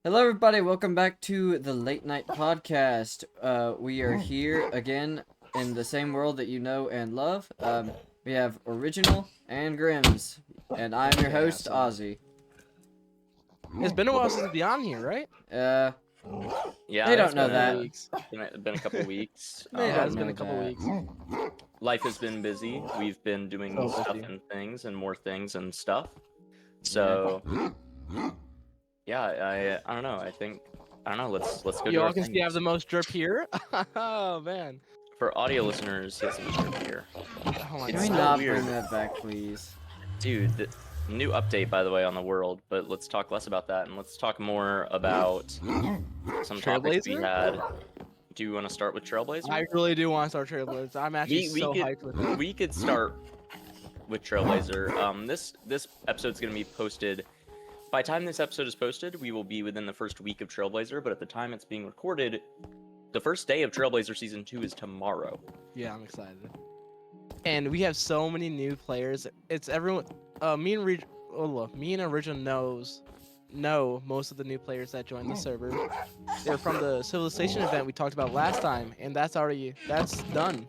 Hello, everybody. Welcome back to the Late Night Podcast. We are here again in the same world that you know and love. We have Original and Grims, and I'm your host, Ozzy. It's been a while since we've been on here, right? Yeah, They don't know been that. weeks. Been a couple weeks. Yeah, it's don't been a know couple that. weeks. Life has been busy. We've been doing So stuff busy. and things and more things and stuff. So yeah, I don't know. I don't know. Let's go You to our all can see I have things. the most drip here. Oh man. For audio listeners, yes, it was drip here. Oh my Can It's we god. still not weird. bring that back, please? Dude, the new update by the way on the world, but let's talk less about that and let's talk more about some topics we Trailblazer? had. Do you want to start with Trailblazer? I really do want to start Trailblazers. I'm actually we so could hyped with it. we could start with Trailblazer. This episode's gonna be posted. By the time this episode is posted, we will be within the first week of Trailblazer. But at the time it's being recorded, the first day of Trailblazer Season 2 is tomorrow. Yeah, I'm excited. And we have so many new players. It's everyone. Me and Original know most of the new players that joined the server. They're from the Civilization event we talked about last time, and that's done.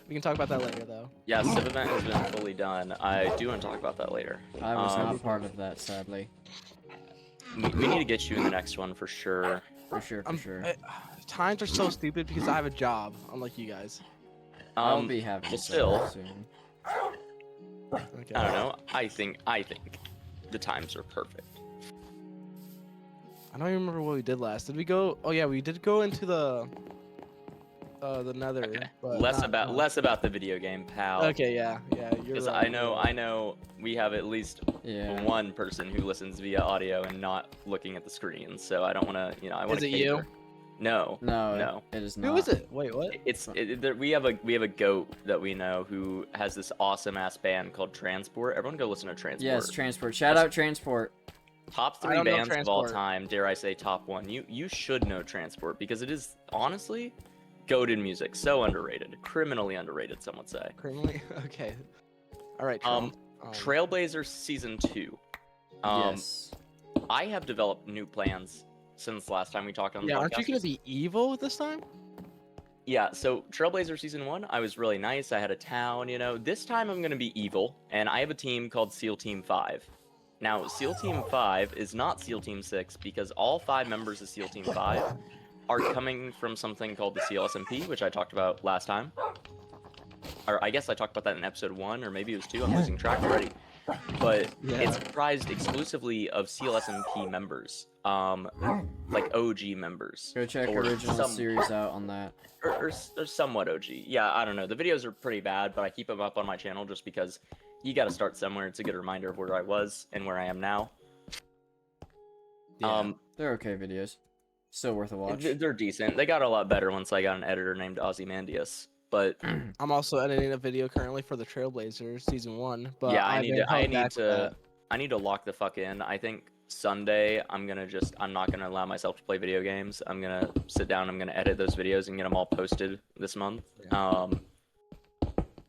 We can talk about that later, though. Yeah, Civ event has been fully done. I do want to talk about that later. I was not part of that, sadly. We need to get you in the next one for sure. For sure. Times are so stupid because I have a job, unlike you guys. I'll be having well, several still, soon. Okay. I don't know. I think the times are perfect. I don't even remember what we did last. Did we go? Oh yeah, we did go into the Nether. Okay. But Less not- about the video game, pal. Okay, yeah. You're Because right. I know we have at least Yeah. one person who listens via audio and not looking at the screen. So I don't want to, I want Is to it you? cater. No. No, it is not. Who is it? Wait, what? We have a goat that we know who has this awesome ass band called Transport. Everyone go listen to Transport. Yes, Transport. Shout out Transport. Top I 3 don't know bands of all Transport. time. Dare I say top 1? You should know Transport because it is honestly goated music. So underrated, criminally underrated. Some would say. Criminally? Okay. All right. Trailblazer Season 2. Yes. I have developed new plans since last time we talked on the Yeah, podcast. aren't you gonna be evil this time? Yeah, so Trailblazer Season 1, I was really nice. I had a town, This time I'm going to be evil, and I have a team called SEAL Team 5. Now, SEAL Team 5 is not SEAL Team 6 because all 5 members of SEAL Team 5 are coming from something called the CLSMP, which I talked about last time. Or I guess I talked about that in episode 1, or maybe it was 2. I'm losing track already. But it's comprised exclusively of CLSMP members, like OG members. Go check or Original series out on that. or somewhat OG. Yeah, I don't know. The videos are pretty bad, but I keep them up on my channel just because you got to start somewhere. It's a good reminder of where I was and where I am now. Yeah. They're okay videos. Still worth a watch. They're decent. They got a lot better once I got an editor named Ozymandias. But I'm also editing a video currently for the Trailblazer Season 1. But yeah, I need to lock the fuck in. I think Sunday I'm not gonna allow myself to play video games. I'm gonna sit down. I'm gonna edit those videos and get them all posted this month. Yeah.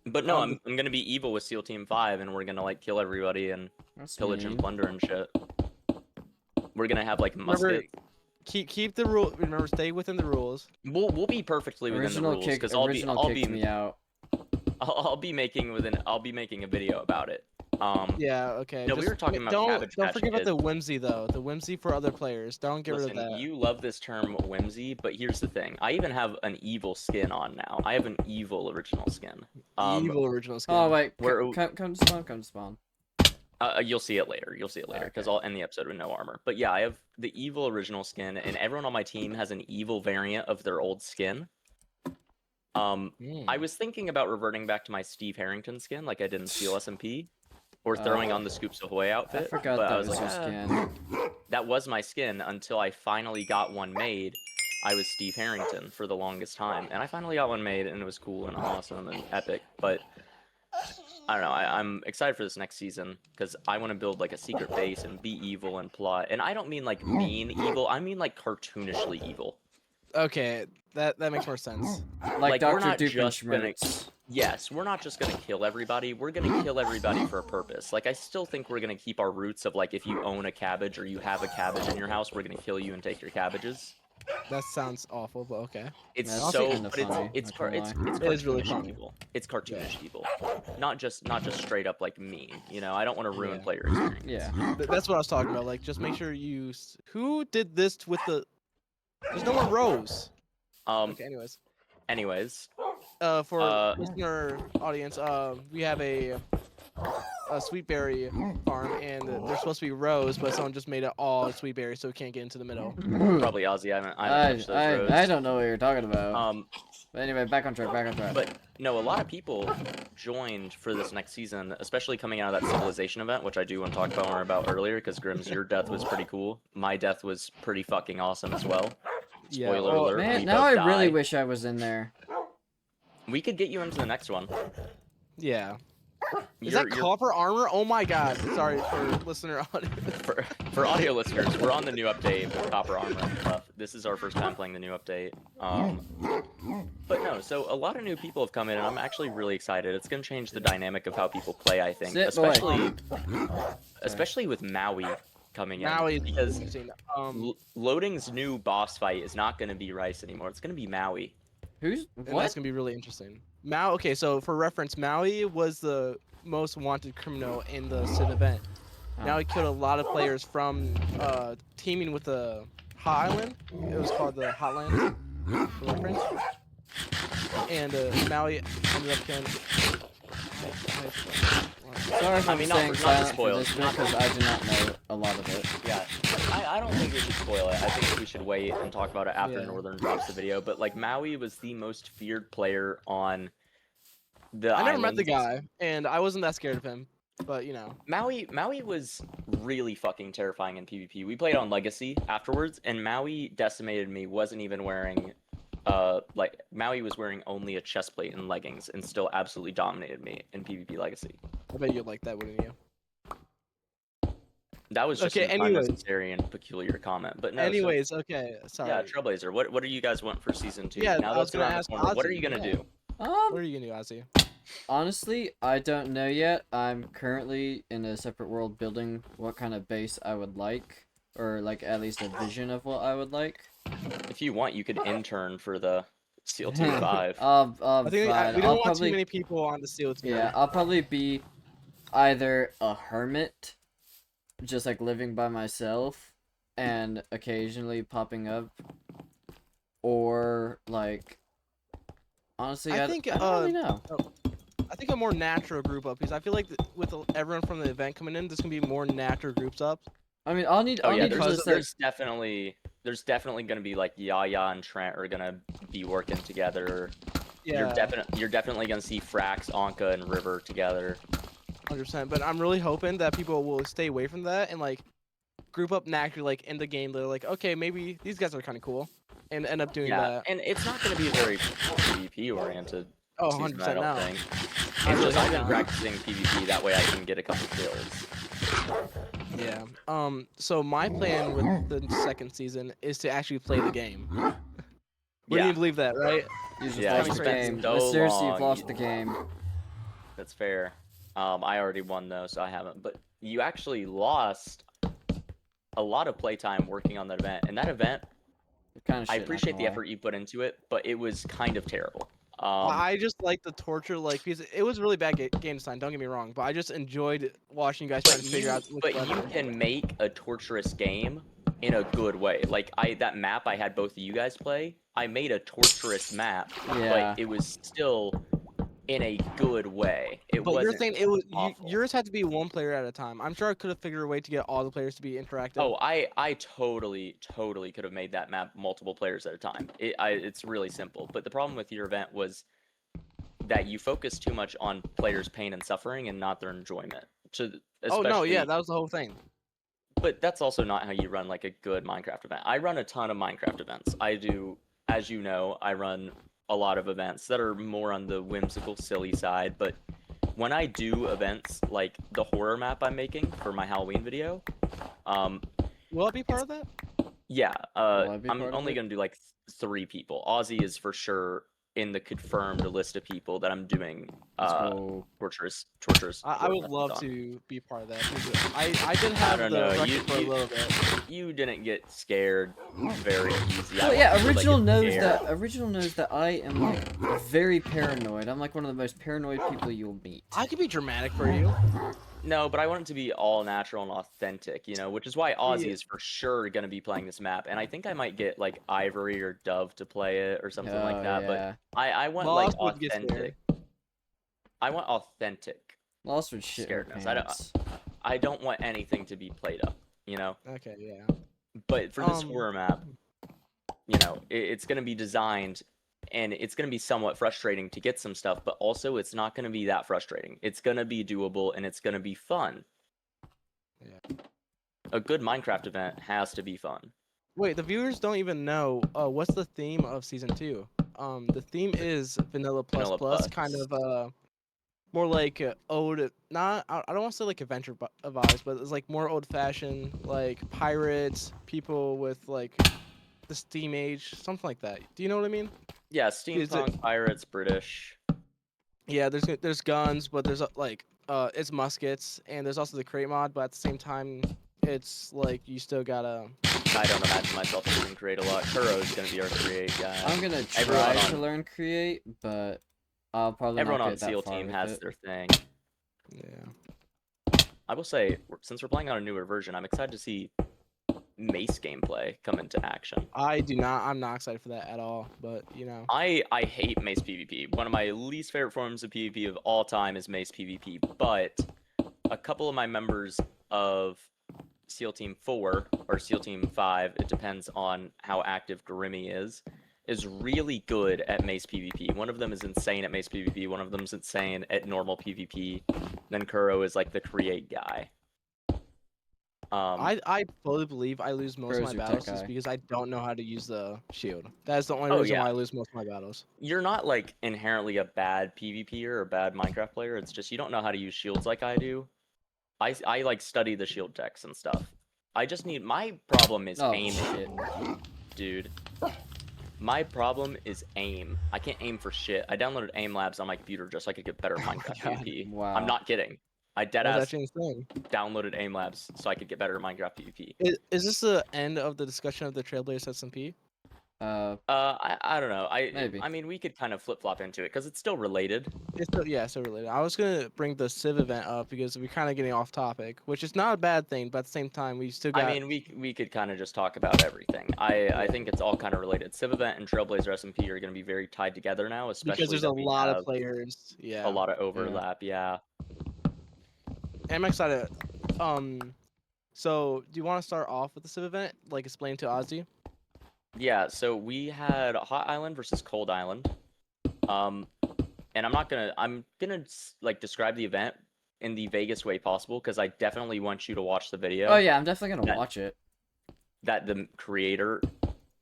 But no, I'm gonna be evil with SEAL Team 5, and we're gonna like kill everybody and That's pillage and mean. plunder and shit. We're gonna have like musket. Keep the rule. Remember, stay within the rules. We'll be perfectly within the rules because I'll kicked me out. I'll be making a video about it. Yeah. Okay. No, we were talking about Cabbage Don't Patch forget about Kids. the whimsy though. The whimsy for other players. Don't get rid of Listen, that. you love this term whimsy, but here's the thing. I even have an evil skin on now. I have an evil original skin. Evil original skin. Oh wait, Where- come to spawn, come to spawn. You'll see it later. Because I'll end the episode with no armor. But yeah, I have the evil original skin, and everyone on my team has an evil variant of their old skin. I was thinking about reverting back to my Steve Harrington skin, like I did in Steel SMP, or throwing on the Scoops Ahoy outfit. I forgot but that I was was your like, skin. that was my skin until I finally got one made. I was Steve Harrington for the longest time, and I finally got one made, and it was cool and awesome and epic. But I don't know. I'm excited for this next season because I want to build like a secret base and be evil and plot. And I don't mean like mean evil. I mean like cartoonishly evil. Okay, that makes more sense. Like we're Dr. not just gonna. Doofenshmirtz. yes, we're not just gonna kill everybody. We're gonna kill everybody for a purpose. Like, I still think we're gonna keep our roots of like, if you own a cabbage or you have a cabbage in your house, we're gonna kill you and take your cabbages. That sounds awful, but okay. It's That's Honestly, so, kinda but funny, it's not gonna lie. it's It is really cartoonish funny. evil. It's cartoonish Yeah. evil, not just straight up like mean. You know, I don't want to ruin Yeah. player experience. Yeah. That's what I was talking about. Like, just make sure you. Who did this with the? There's no more rows. Okay. Anyways, For uh, listener audience, we have a sweet berry farm, and there's supposed to be rows, but someone just made it all sweet berry, so we can't get into the middle. probably Ozzy. I haven't touched those roads. I don't know what you're talking about. Um, But anyway, back on track. But no, a lot of people joined for this next season, especially coming out of that civilization event, which I do want to talk about more about earlier, because Grims, your death was pretty cool. My death was pretty fucking awesome as well. Yeah, Spoiler well, alert. Man, we now both I really die. wish I was in there. We could get you into the next one. Yeah. Is You're- that you're- copper armor? Oh my god. Sorry for listener audience. for audio listeners, we're on the new update with copper armor and stuff. This is our first time playing the new update. But no, so a lot of new people have come in, and I'm actually really excited. It's gonna change the dynamic of how people play, I think, Sit, boy. especially with Maui coming in, Maui is because interesting. Loading's new boss fight is not gonna be Rice anymore. It's gonna be Maui. Who's And what? that's gonna be really interesting. Okay, so for reference, Maui was the most wanted criminal in the Sid event. Oh. Now he killed a lot of players from teaming with the Hot Island. It was called the Hotland, for reference. And Maui ended up killing. Sorry if I I'm mean, not staying to silent for spoil, this bit not because I do not know a lot of it. Yeah, I don't think we should spoil it. I think we should wait and talk about it after Yeah. Northern drops the video. But like, Maui was the most feared player on the I never met the islands. guy, and I wasn't that scared of him. But you know, Maui was really fucking terrifying in PvP. We played on Legacy afterwards, and Maui decimated me. Wasn't even wearing, like Maui was wearing only a chest plate and leggings, and still absolutely dominated me in PvP Legacy. I bet you'd like that, wouldn't you? That was just Okay, an anyways. unnecessary and peculiar comment. But no. Anyways, okay, So, sorry. yeah, Trailblazer. What do you guys want for season 2? Yeah, now I was that's gonna around ask the corner. What are Ozzy, you gonna do? What are you gonna do, Ozzy? Honestly, I don't know yet. I'm currently in a separate world building what kind of base I would like, or like at least a vision of what I would like. If you want, you could intern for the SEAL Team 5. I think fine. we don't I'll want probably too many people on the SEAL team. yeah, I'll probably be either a hermit, just like living by myself, and occasionally popping up, or like honestly, I think, I don't really know. I think a more natural group up, because I feel like with everyone from the event coming in, there's gonna be more natural groups up. I mean, I'll need Oh yeah, to there's just, like, there's definitely gonna be like Yaya and Trent are gonna be working together. Yeah, You're definitely gonna see Frax, Anka, and River together. 100%. But I'm really hoping that people will stay away from that and like group up naturally, like in the game. They're like, okay, maybe these guys are kind of cool, and end up doing Yeah, that. and it's not gonna be a very PvP oriented Oh, season, 100% I don't now. think. I It's really just I've hope been not. practicing PvP, that way I can get a couple kills. Yeah. So my plan with the second season is to actually play the game. Wouldn't you believe that, right? you just Yeah, lost it's the been game. so Listeners, you've long. lost the game. That's fair. I already won though, so I haven't. But you actually lost a lot of playtime working on that event. And that event, Kind of I appreciate the effort you put into it, but it was kind of terrible. I just like the torture, like, because it was really bad game design. Don't get me wrong, but I just enjoyed watching you guys trying to figure out. But you can make a torturous game in a good way. Like that map I had both of you guys play, I made a torturous map, Yeah. but it was still in a good way. It But wasn't. you're saying it was awful. yours had to be one player at a time. I'm sure I could have figured a way to get all the players to be interactive. Oh, I totally could have made that map multiple players at a time. It's really simple. But the problem with your event was that you focus too much on players' pain and suffering and not their enjoyment. Oh no, yeah, Especially- that was the whole thing. But that's also not how you run like a good Minecraft event. I run a ton of Minecraft events. I do, as you know, I run a lot of events that are more on the whimsical, silly side. But when I do events like the horror map I'm making for my Halloween video, Will I be part of that? yeah, Will I be I'm part of only it? gonna do like 3 people. Ozzy is for sure in the confirmed list of people that I'm doing Let's go. torturous I work would methods love on. to be part of that. Because I did I have don't the know. record for a little bit. You didn't get scared very easy. I Well, want yeah, people that get scared. Original knows that I am like very paranoid. I'm like one of the most paranoid people you'll meet. I could be dramatic for you. No, but I want it to be all natural and authentic, you know, which is why Ozzy Yeah. is for sure going to be playing this map. And I think I might get like Ivory or Dove to play it or something like Oh that. But yeah, I want like Lost would get scared. authentic. I want authentic Lost would shit her scaredness. pants. I don't want anything to be played up, you know. Okay, yeah. But for this horror map, you know, it's going to be designed and it's going to be somewhat frustrating to get some stuff, but also it's not going to be that frustrating. It's going to be doable and it's going to be fun. Yeah. A good Minecraft event has to be fun. Wait, the viewers don't even know what's the theme of season 2. The theme is vanilla plus Vanilla plus, plus. kind of more like old, not I don't want to say like adventure vibes, but it's like more old fashioned, like pirates, people with like the steam age, something like that. Do you know what I mean? Yeah, Is it- steampunk, pirates, British. Yeah, there's guns, but there's like it's muskets, and there's also the crate mod, but at the same time, it's like you still gotta. I don't imagine myself using create a lot. Kuro is going to be our create guy. I'm gonna Everyone try to on- learn create, but I'll probably Everyone not on get that SEAL far team with has it. their thing. Yeah. I will say, since we're playing on a newer version, I'm excited to see Mace gameplay come into action. I'm not excited for that at all. But you know. I hate Mace PvP. One of my least favorite forms of PvP of all time is Mace PvP, but a couple of my members of SEAL Team 4 or SEAL Team 5, it depends on how active Grimmy is really good at Mace PvP. One of them is insane at Mace PvP, one of them is insane at normal PvP. Then Kuro is like the create guy. I fully believe I lose most of Kuro's my your tech battles just guy. because I don't know how to use the shield. That's the only Oh, reason yeah. why I lose most of my battles. You're not like inherently a bad PvPer or a bad Minecraft player. It's just you don't know how to use shields like I do. I like study the shield techs and stuff. I just need my problem is Oh aiming, shit. dude. My problem is aim. I can't aim for shit. I downloaded Aim Labs on my computer just so I could get better Minecraft God. PvP. Wow. I'm not kidding. I That's deadass actually insane. downloaded Aim Labs so I could get better Minecraft PvP. Is this the end of the discussion of the Trailblazers SMP? I don't know. Maybe. I mean, we could kind of flip flop into it because it's still related. It's still, yeah, so related. I was gonna bring the Civ event up because we're kind of getting off topic, which is not a bad thing, but at the same time, we still got. I mean, we could kind of just talk about everything. I think it's all kind of related. Civ Event and Trailblazer SMP are going to be very tied together now, especially because there's that a we lot have of players. Yeah, a lot of overlap. Yeah. and I'm excited. So do you want to start off with the Civ event, like explain to Ozzy? Yeah. So we had Hot Island versus Cold Island. And I'm gonna like describe the event in the vaguest way possible because I definitely want you to watch the video. Oh yeah, I'm definitely gonna watch it. That the creator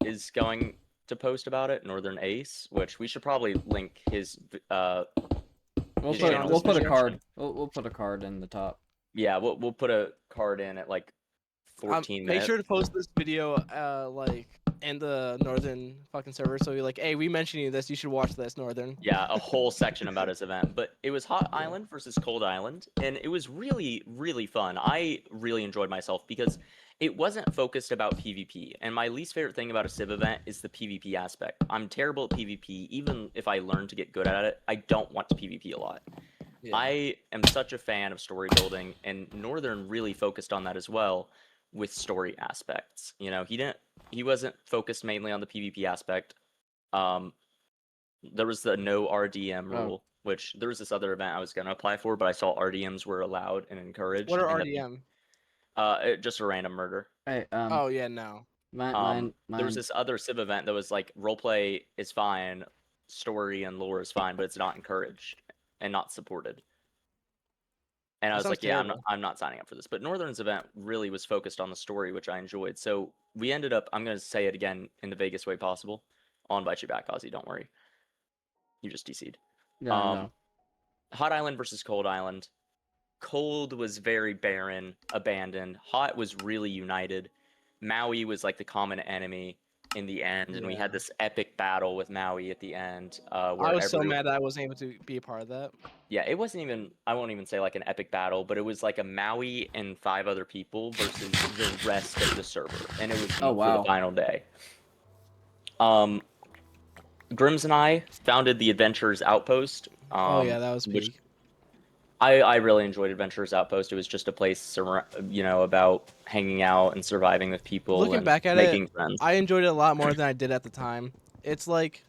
is going to post about it, Northern Ace, which we should probably link his We'll his put channel we'll put a description. card. We'll put a card in the top. Yeah, we'll put a card in at like 14 Make minutes. sure to post this video, like in the Northern fucking server. So you're like, hey, we mentioned you this. You should watch this, Northern. Yeah, a whole section about his event. But it was Hot Island versus Cold Island, and it was really, really fun. I really enjoyed myself because it wasn't focused about PvP. And my least favorite thing about a Civ event is the PvP aspect. I'm terrible at PvP. Even if I learn to get good at it, I don't want to PvP a lot. Yeah. I am such a fan of story building, and Northern really focused on that as well with story aspects. You know, he wasn't focused mainly on the PvP aspect. There was the no RDM rule, which there was this other event I was gonna apply for, but I saw RDMs were allowed and encouraged. What are and that RDM? just a random murder. Hey, Oh yeah, no. mine. There was this other Civ event that was like roleplay is fine, story and lore is fine, but it's not encouraged and not supported. And I That was sounds like, yeah, terrible. I'm not signing up for this. But Northern's event really was focused on the story, which I enjoyed. So we ended up, I'm going to say it again in the vaguest way possible. I'll invite you back, Ozzy. Don't worry. You just DC'd. Yeah, I know. Hot Island versus Cold Island. Cold was very barren, abandoned. Hot was really united. Maui was like the common enemy. in the end, and we Yeah. had this epic battle with Maui at the end. I Where was so mad that I wasn't able to be a part of that. Yeah, it wasn't even. I won't even say like an epic battle, but it was like a Maui and 5 other people versus the rest of the server, and it was Oh, for the wow. final day. Grims and I founded the Adventurers Outpost. Oh yeah, that was which peak. I really enjoyed Adventurers Outpost. It was just a place, about hanging out and surviving with people Looking and back at making it, friends. I enjoyed it a lot more than I did at the time. It's like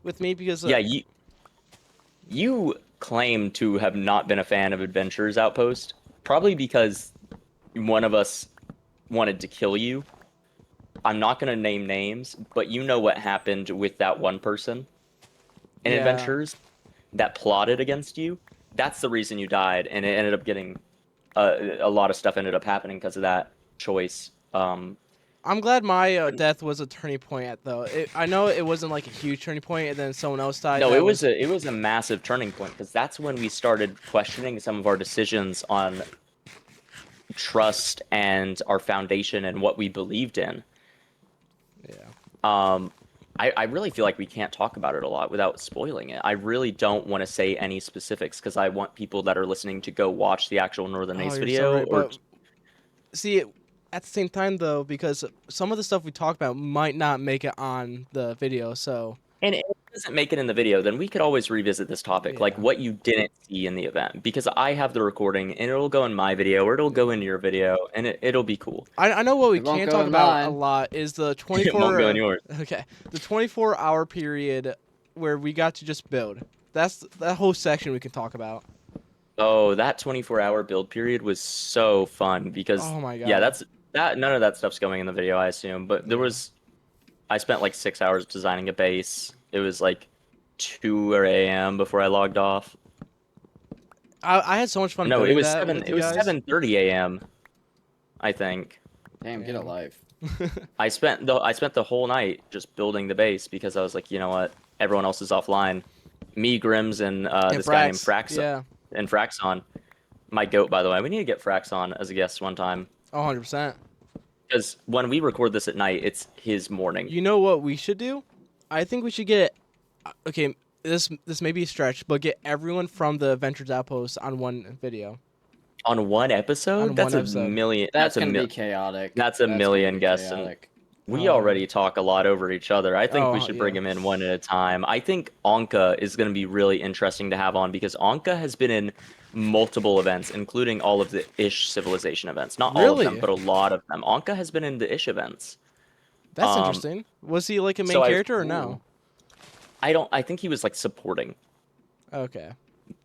with me because Yeah, you claim to have not been a fan of Adventurers Outpost, probably because one of us wanted to kill you. I'm not going to name names, but you know what happened with that one person in yeah, Adventurers that plotted against you. That's the reason you died, and it ended up getting a lot of stuff ended up happening because of that choice. I'm glad my death was a turning point. Though I know it wasn't like a huge turning point, and then someone else died. No, that it was a massive turning point because that's when we started questioning some of our decisions on trust and our foundation and what we believed in. Yeah. I really feel like we can't talk about it a lot without spoiling it. I really don't want to say any specifics because I want people that are listening to go watch the actual Northern Oh, Ace you're so video. right. But see, at the same time though, because some of the stuff we talk about might not make it on the video, so And if it doesn't make it in the video, then we could always revisit this topic, like yeah. what you didn't see in the event, because I have the recording and it'll go in my video or it'll go into your video, and it'll be cool. I know what we It won't can go talk in about a mine. lot is the It won't go in 24 yours. okay, the 24-hour period where we got to just build. That's that whole section we can talk about. Oh, that 24-hour build period was so fun because Oh my yeah, god. none of that stuff's going in the video, I assume, but there Yeah. was I spent like 6 hours designing a base. It was like 2 a.m. before I logged off. I had so much fun No, it building was that 7 with it you was guys. 7:30 a.m. I think. Damn, get a Damn. life. I spent the whole night just building the base because I was like, you know what? Everyone else is offline. Me, Grims, and And this guy named Frax. Yeah. Fraxon. My goat, by the way. We need to get Fraxon as a guest one time. 100%. Because when we record this at night, it's his morning. You know what we should do? I think we should get okay, this may be a stretch, but get everyone from the Adventures Outpost on one video. On one episode? On That's one a episode. million. That's gonna be chaotic. That's a gonna million be guests, and chaotic. we Oh. already talk a lot over each other. I think we Oh, should bring yeah. him in one at a time. I think Anka is going to be really interesting to have on because Anka has been in multiple events, including all of the Ish Civilization events. Not all of them, Really? but a lot of them. Anka has been in the Ish events. That's Um, interesting. Was he like a main so character or no? I think he was like supporting. Okay.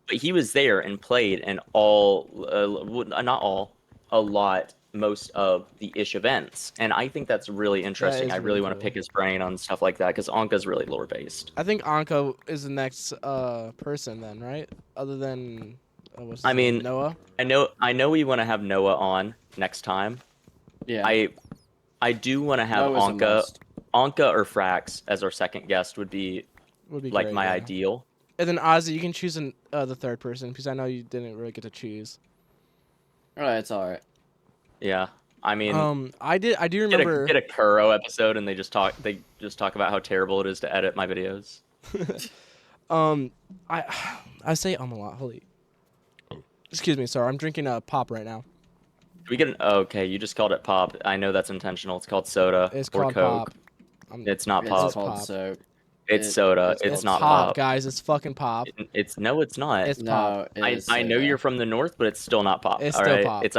But he was there and played in all, not all, a lot, most of the Ish events. And I think that's really interesting. is I really really want to cool. pick his brain on stuff like that because Anka's really lore based. I think Anko is the next person then, right? Other than what's his I name? mean, Noah. I know we want to have Noah on next time. Yeah. I do want to have Noah's a must. Anka or Frax as our second guest would be Would be like great, my yeah. ideal. And then Ozzy, you can choose the third person because I know you didn't really get to choose. Alright, it's alright. Yeah. I mean, I do remember. get a Kuro episode and they just talk about how terrible it is to edit my videos. I say a lot. Holy. Excuse me, sorry. I'm drinking a pop right now. Do we get an okay? You just called it pop. I know that's intentional. It's called soda It's or called Coke. pop. It's not It's pop. called pop. soap. It's soda. It's called not soda. pop. guys. It's fucking pop. It's no, it's not. It's No, pop. it is I know soda. you're from the north, but it's still not pop. It's all still right? pop. It's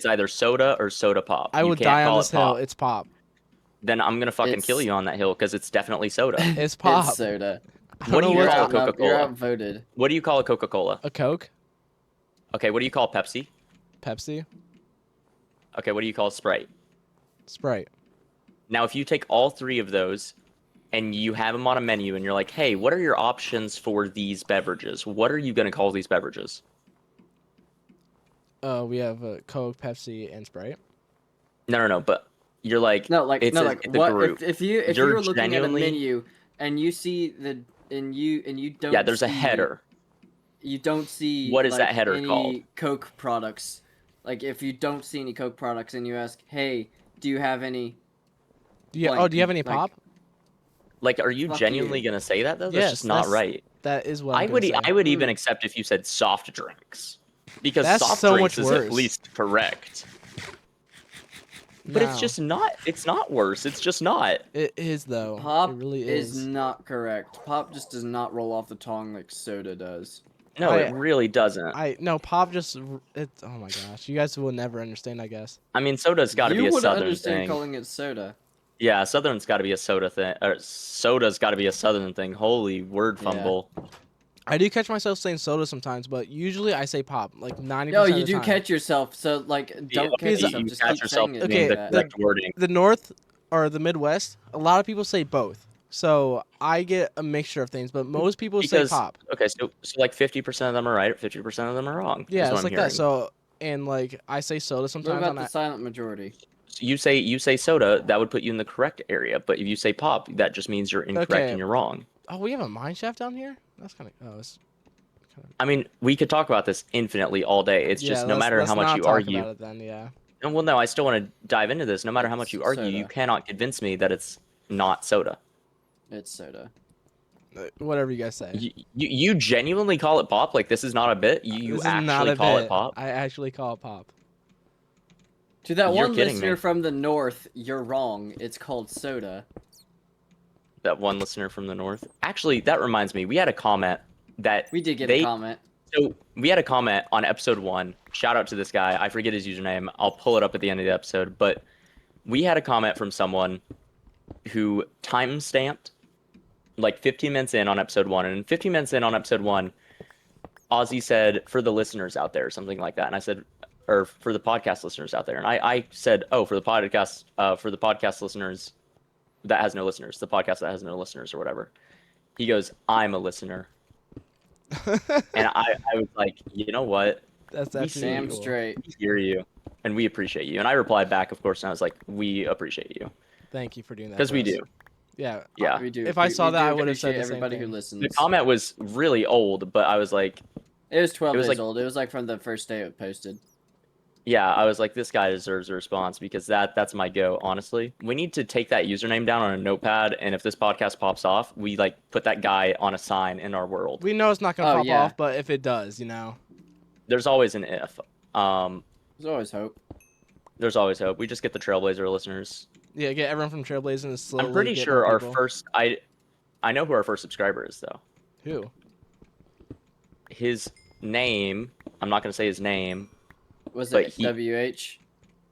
either soda or soda pop. I You would can't die on call this it pop. hill. It's pop. Then I'm gonna fucking It's- kill you on that hill because it's definitely soda. It's pop. It's soda. I What don't do know you what's call up. a Coca-Cola? You're outvoted. What do you call a Coca-Cola? A Coke, Okay, what do you call Pepsi? Pepsi, Okay, what do you call Sprite? Sprite. Now, if you take all three of those and you have them on a menu and you're like, hey, what are your options for these beverages? What are you going to call these beverages? We have Coke, Pepsi, and Sprite. No, but you're like, it's a what group. if you You're were looking genuinely- at a menu and you see and you don't Yeah, there's a see- header. You don't see What is like, that header any called? Coke products. Like if you don't see any Coke products and you ask, "Hey, do you have any Do you have any pop? Like, are you Fuck genuinely you. gonna say that though? That's Yes, just not right. That is what I I'm would gonna say. I would even Mm. accept if you said soft drinks, because That's soft so drinks much is at worse. least correct. But it's No. just not. It's not worse. It's just not. It is though. Pop It really is is. not correct. Pop just does not roll off the tongue like soda does. No, it really doesn't. No, pop just it's, oh my gosh. You guys will never understand, I guess. I mean, soda's got to be You a would southern understand thing. calling it soda. Yeah, southern's got to be a soda thing. Or soda's got to be a southern thing. Holy word Yeah. fumble. I do catch myself saying soda sometimes, but usually I say pop, like 90% No, of you the do time. catch yourself. So like, don't catch Because yourself. You Just catch keep yourself saying it. doing Okay, the like that. correct wording. The North or the Midwest, a lot of people say both. So I get a mixture of things, but most people say pop. Okay, so like 50% of them are right, 50% of them are wrong. Yeah, is what it's I'm like hearing. that. So and like I say soda What sometimes. about On the silent majority? So you say soda, that would put you in the correct area. But if you say pop, that just means you're incorrect Okay. and you're wrong. Oh, we have a mine shaft down here. That's kind of. Oh, it's kind of. I mean, we could talk about this infinitely all day. It's just no matter how much not you talk argue. about it then. Yeah. And well, no, I still want to dive into this. No matter how much It's you argue, you soda. cannot convince me that it's not soda. It's soda. Whatever you guys say. You genuinely call it pop? Like this is not a bit? You This is not actually a call bit. it pop? I actually call it pop. To that You're one kidding listener me. from the north, you're wrong. It's called soda. That one listener from the north. Actually, that reminds me. We had a comment that We did get a comment. So we had a comment on episode 1. Shout out to this guy. I forget his username. I'll pull it up at the end of the episode. But we had a comment from someone who time-stamped like 15 minutes in on episode 1. And 15 minutes in on episode 1, Ozzy said, for the listeners out there, something like that. And I said, or for the podcast listeners out there. And I said, oh, for the podcast listeners that has no listeners, the podcast that has no listeners or whatever. He goes, I'm a listener. And I was like, you know what? That's We actually Damn cool. straight. We hear you, and we appreciate you. And I replied back, of course, and I was like, we appreciate you. Thank you for doing that. Because for we us. do. Yeah. Yeah. We do. If I saw we that, do I would have said appreciate the same everybody thing. who The listens. comment was really old, but I was like, It was 12 it was days like- old. It was like from the first day it posted. yeah, I was like, this guy deserves a response because that's my go, honestly. We need to take that username down on a notepad, and if this podcast pops off, we like put that guy on a sign in our world. We know it's not gonna Oh, pop yeah. off, but if it does, you know. There's always an if. There's always hope. There's always hope. We just get the Trailblazer listeners. Yeah, get everyone from Trailblazing and slowly. I'm pretty get sure more our people. first I know who our first subscriber is though. Who? His name, I'm not gonna say his name. Was But it he- WH?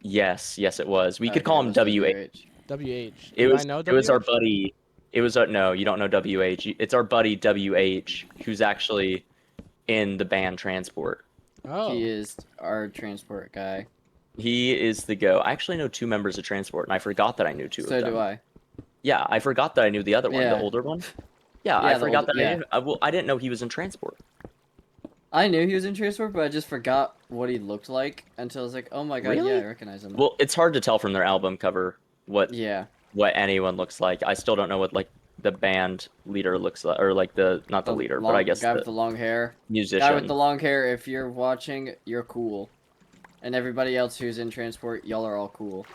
Yes, it was. We could Okay, call it him was WH. WH. It Do was I know it was our WH? buddy. It was no, you don't know WH. It's our buddy WH, who's actually in the band Transport. Oh. He is our transport guy. He is the go. I actually know 2 members of Transport, and I forgot that I knew 2 So of them. do I. Yeah, I forgot that I knew the other one, Yeah. the older one. Yeah, Yeah, I the forgot older- that I knew. Well, I didn't know he was in Transport. I knew he was in transport, but I just forgot what he looked like until I was like, oh my god, Really? yeah, I recognize him. Well, it's hard to tell from their album cover what Yeah. anyone looks like. I still don't know what like the band leader looks like, or like not the leader, but I guess guy the with the long hair. musician. Guy with the long hair. If you're watching, you're cool. And everybody else who's in transport, y'all are all cool.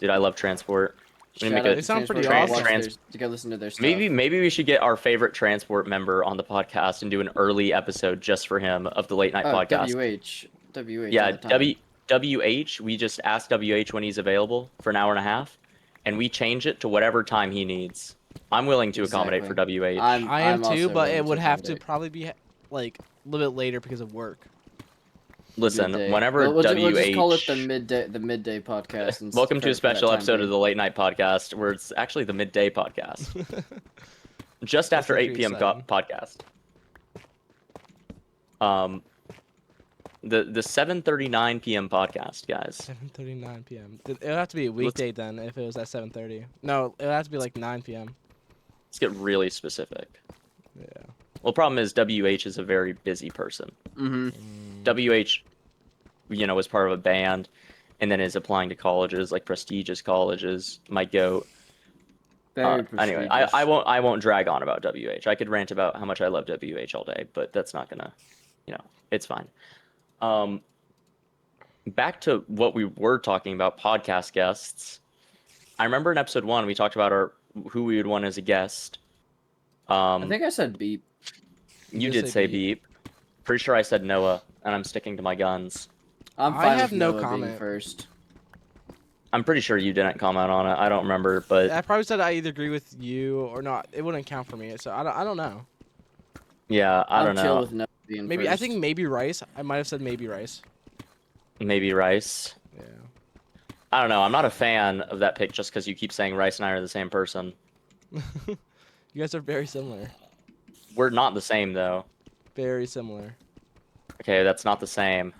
Dude, I love Transport. We Shout make out a- to They sound pretty Transport. awesome. Watch theirs- to go listen to their stuff. Maybe we should get our favorite Transport member on the podcast and do an early episode just for him of the late night podcast. WH. WH. Yeah, all the time. WH. We just ask WH when he's available for an hour and a half, and we change it to whatever time he needs. I'm willing to accommodate for WH. I am I'm too, also but willing it would have to accommodate. probably be like a little bit later because of work. Listen, Midday. whenever we'll WH. just call it the midday podcast. And Welcome to a for that special time episode being. of the late night podcast, where it's actually the midday podcast, just That's after actually 8 p.m. exciting. podcast. The 7:39 p.m. podcast, guys. 7:39 p.m. It would have to be a weekday then if it was at 7:30. No, it would have to be like 9 p.m. Let's get really specific. Yeah. Well, problem is WH is a very busy person. Mm-hmm. WH, is part of a band, and then is applying to colleges like prestigious colleges. Might go. Very Anyway, prestigious. I won't drag on about WH. I could rant about how much I love WH all day, but that's not gonna, it's fine. Back to what we were talking about, podcast guests. I remember in episode 1 we talked about who we would want as a guest. I think I said beep. You did did say say beep. Pretty sure I said Noah, and I'm sticking to my guns. I'm I fine have with no Noah being comment. first. I'm pretty sure you didn't comment on it. I don't remember, but I probably said I either agree with you or not. It wouldn't count for me, so I don't know. yeah, I don't I'm chill know. with Noah being Maybe first. I think maybe rice. I might have said maybe rice. Maybe Rice. Yeah. I don't know. I'm not a fan of that pick just because you keep saying Rice and I are the same person. You guys are very similar. We're not the same, though. Very similar. Okay, that's not the same.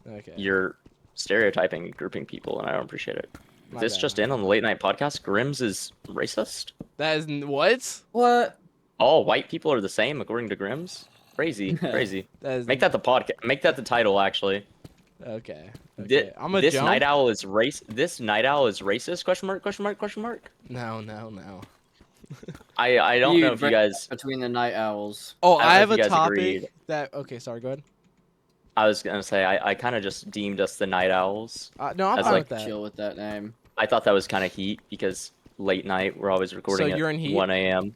Okay. You're stereotyping, grouping people, and I don't appreciate it. My This bad, just my in bad. on the late night podcast. Grims is racist. That is what? What? All white people are the same according to Grims. Crazy, crazy. That is Make that the podcast. Make that the title. Actually, okay. Thi- Okay. I'm a this jump. night owl is race. This night owl is racist? Question mark? Question mark? Question mark? No. I don't know if you guys. between the night owls. Oh, I don't I know have if a you guys topic agreed. that. Okay, sorry. Go ahead. I was gonna say I kind of just deemed us the night owls. No, I'm As fine like with that. Chill with that name. I thought that was kind of heat because late night we're always recording you're in at heat? 1 a.m.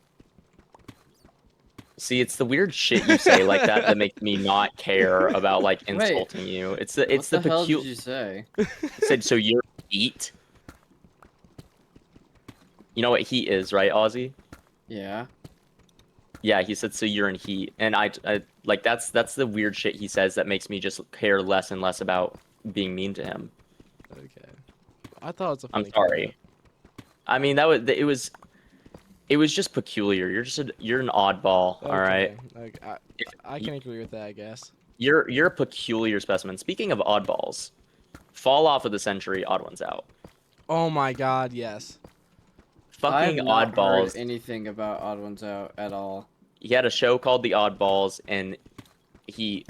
See, it's the weird shit you say like that makes me not care about like Wait. insulting you. It's the What the hell did peculiar. you say? Said so you're heat. You know what heat is, right, Ozzy? Yeah. Yeah, he said so you're in heat, and I like that's the weird shit he says that makes me just care less and less about being mean to him. Okay. I thought it was a I'm funny sorry. I mean it was just peculiar. You're an oddball, comment. all right. Okay. I can agree with that, I guess. You're a peculiar specimen. Speaking of oddballs, fall off of the century, odd ones out. Oh my God, yes. I have Fucking not heard oddballs. anything about Odd Ones Out at all. He had a show called The Oddballs, and he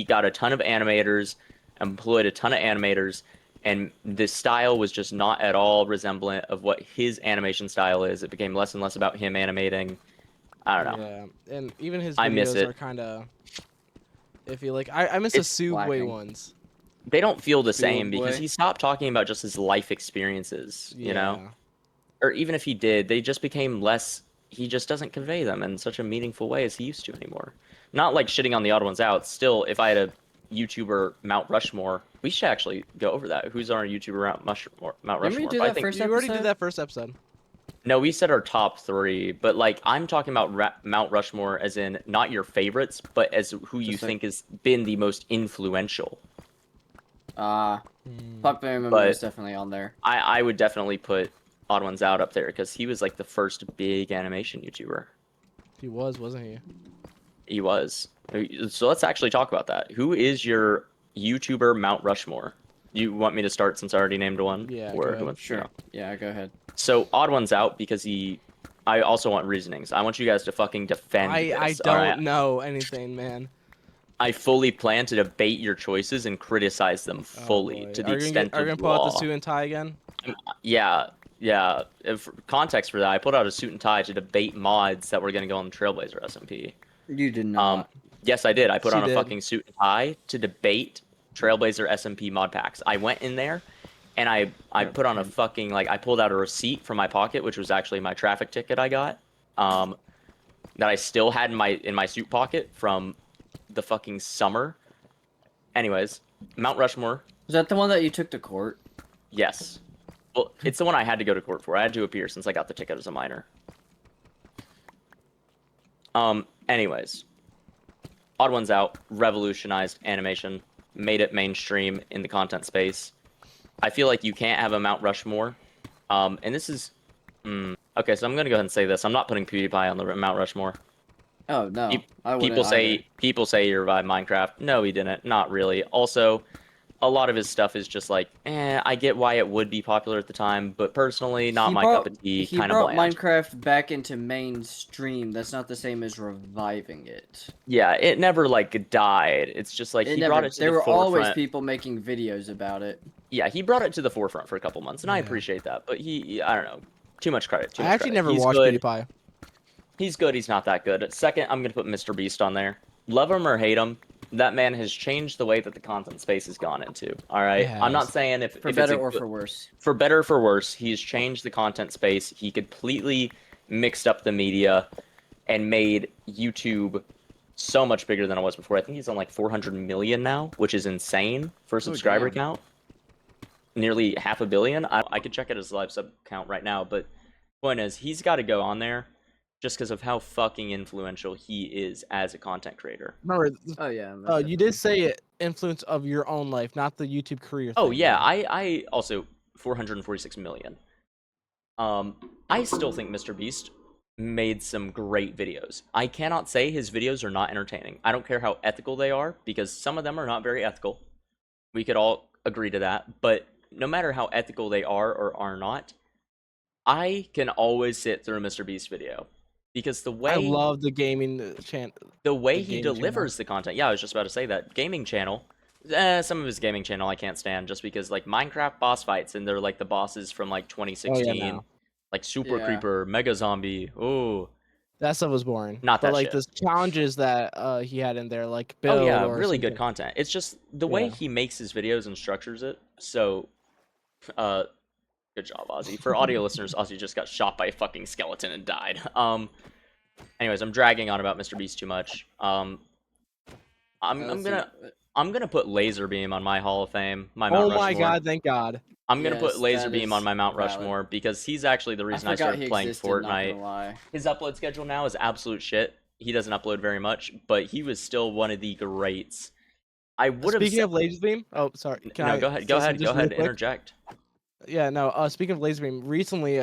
got a ton of animators, employed a ton of animators, and the style was just not at all resemblant of what his animation style is. It became less and less about him animating. I don't know. Yeah, and even his I miss videos it. are kind of iffy. Like I miss the It's Subway lacking. ones. They don't feel the Feel same because boy. he stopped talking about just his life experiences, Yeah. you know? Or even if he did, they just became less. He just doesn't convey them in such a meaningful way as he used to anymore. Not like shitting on the odd ones out. Still, if I had a YouTuber Mount Rushmore, we should actually go over that. Who's on our YouTuber Mount Didn't we Rushmore? do I that think first You already episode? did that first episode. no, we said our top 3, but like I'm talking about Mount Rushmore as in not your favorites, but as who you Just like- think has been the most influential. Puck Boomer But- was definitely on there. I would definitely put Odd Ones Out up there because he was like the first big animation YouTuber. He was, wasn't he? He was. So let's actually talk about that. Who is your YouTuber Mount Rushmore? You want me to start since I already named one? Yeah, Or go who ahead. wants to Sure. go? Yeah, go ahead. So Odd Ones Out because I also want reasonings. I want you guys to fucking defend I this. don't alright? know anything, man. I fully plan to debate your choices and criticize them fully boy. to the Are you extent gonna of pull out law. the suit and tie again? Yeah. If context for that, I put out a suit and tie to debate mods that were going to go on the Trailblazer SMP. You did not. Yes, I did. I put She on a did. fucking suit and tie to debate Trailblazer SMP mod packs. I went in there and I put on a fucking like I pulled out a receipt from my pocket, which was actually my traffic ticket I got, that I still had in my suit pocket from the fucking summer. Anyways, Mount Rushmore. Was that the one that you took to court? Yes. Well, it's the one I had to go to court for. I had to appear since I got the ticket as a minor. Anyways. Odd Ones Out revolutionized animation, made it mainstream in the content space. I feel like you can't have a Mount Rushmore. And this is... okay, so I'm going to go ahead and say this. I'm not putting PewDiePie on the Mount Rushmore. Oh no, I wouldn't People say he revived Minecraft. No, he didn't. Not really. Also, a lot of his stuff is just like, I get why it would be popular at the time, but personally, not my cup of tea. He Kind of brought bland. Minecraft back into mainstream. That's not the same as reviving it. Yeah, it never like died. It's just like It he never, brought it to there the were forefront. always people making videos about it. Yeah, he brought it to the forefront for a couple months, and I Yeah. appreciate that. But I don't know, too much credit. I actually never He's watched good. PewDiePie. He's good. He's not that good. Second, I'm gonna put Mr. Beast on there. Love him or hate him, that man has changed the way that the content space has gone into. All right, I'm not has. saying if For if better it's or for worse. for better or for worse, he's changed the content space. He completely mixed up the media and made YouTube so much bigger than it was before. I think he's on like 400 million now, which is insane for a Oh, subscriber damn. count. Nearly 500 million. I could check out his live sub count right now, but point is, he's got to go on there just because of how fucking influential he is as a content creator. Remember, Oh yeah. you did say influence of your own life, not the YouTube career Oh thing. yeah, though. I also 446 million. I still think Mr. Beast made some great videos. I cannot say his videos are not entertaining. I don't care how ethical they are, because some of them are not very ethical. We could all agree to that. But no matter how ethical they are or are not, I can always sit through a Mr. Beast video. Because I love the gaming channel. the way the he gaming channel. delivers the content. Yeah, I was just about to say that. Gaming channel. Some of his gaming channel I can't stand, just because like Minecraft boss fights and they're like the bosses from like 2016, no. like Super Yeah. Creeper, Mega Zombie. Ooh, That stuff was boring. not But that like shit. the challenges that he had in there, like Oh build yeah, or really good something. content. It's just the way Yeah. he makes his videos and structures it. So, uh, good job, Ozzy. For audio listeners, Ozzy just got shot by a fucking skeleton and died. Anyways, I'm dragging on about Mr. Beast too much. I'm Let's gonna see. I'm gonna put Laserbeam on my Hall of Fame, my Mount Oh my Rushmore. god! Thank God. I'm gonna put Yes, that Laserbeam on is my Mount valid. Rushmore because he's actually the I reason I forgot started he playing existed, not Fortnite. gonna lie. His upload schedule now is absolute shit. He doesn't upload very much, but he was still one of the greats. I would have Speaking said of Laserbeam, oh sorry, can no. I Go ahead. say something Go just real ahead. quick? Interject. Yeah, no. Speaking of Laserbeam, recently,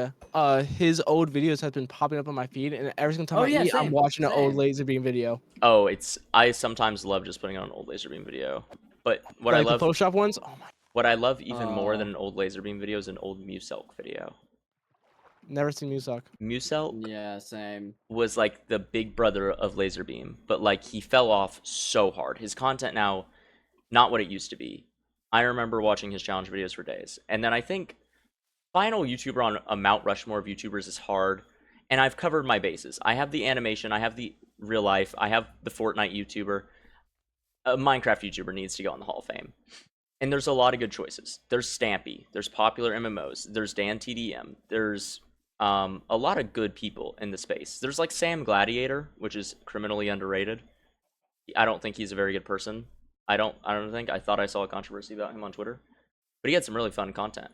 his old videos have been popping up on my feed, and every single time Oh I yeah, eat, I'm same. watching an old Same. Laserbeam video. Oh, I sometimes love just putting on an old Laserbeam video, but Like the Photoshop ones. Oh my, what I love even more than Oh an old Laserbeam video is an old Muselk video. never seen Musak. Muselk yeah, same. was like the big brother of Laserbeam, but like he fell off so hard. His content now, not what it used to be. I remember watching his challenge videos for days. And then I think final YouTuber on a Mount Rushmore of YouTubers is hard. And I've covered my bases. I have the animation, I have the real life, I have the Fortnite YouTuber. A Minecraft YouTuber needs to go in the Hall of Fame. And there's a lot of good choices. There's Stampy, there's popular MMOs, there's Dan TDM, there's a lot of good people in the space. There's like Sam Gladiator, which is criminally underrated. I don't think he's a very good person. I don't think. I thought I saw a controversy about him on Twitter, but he had some really fun content.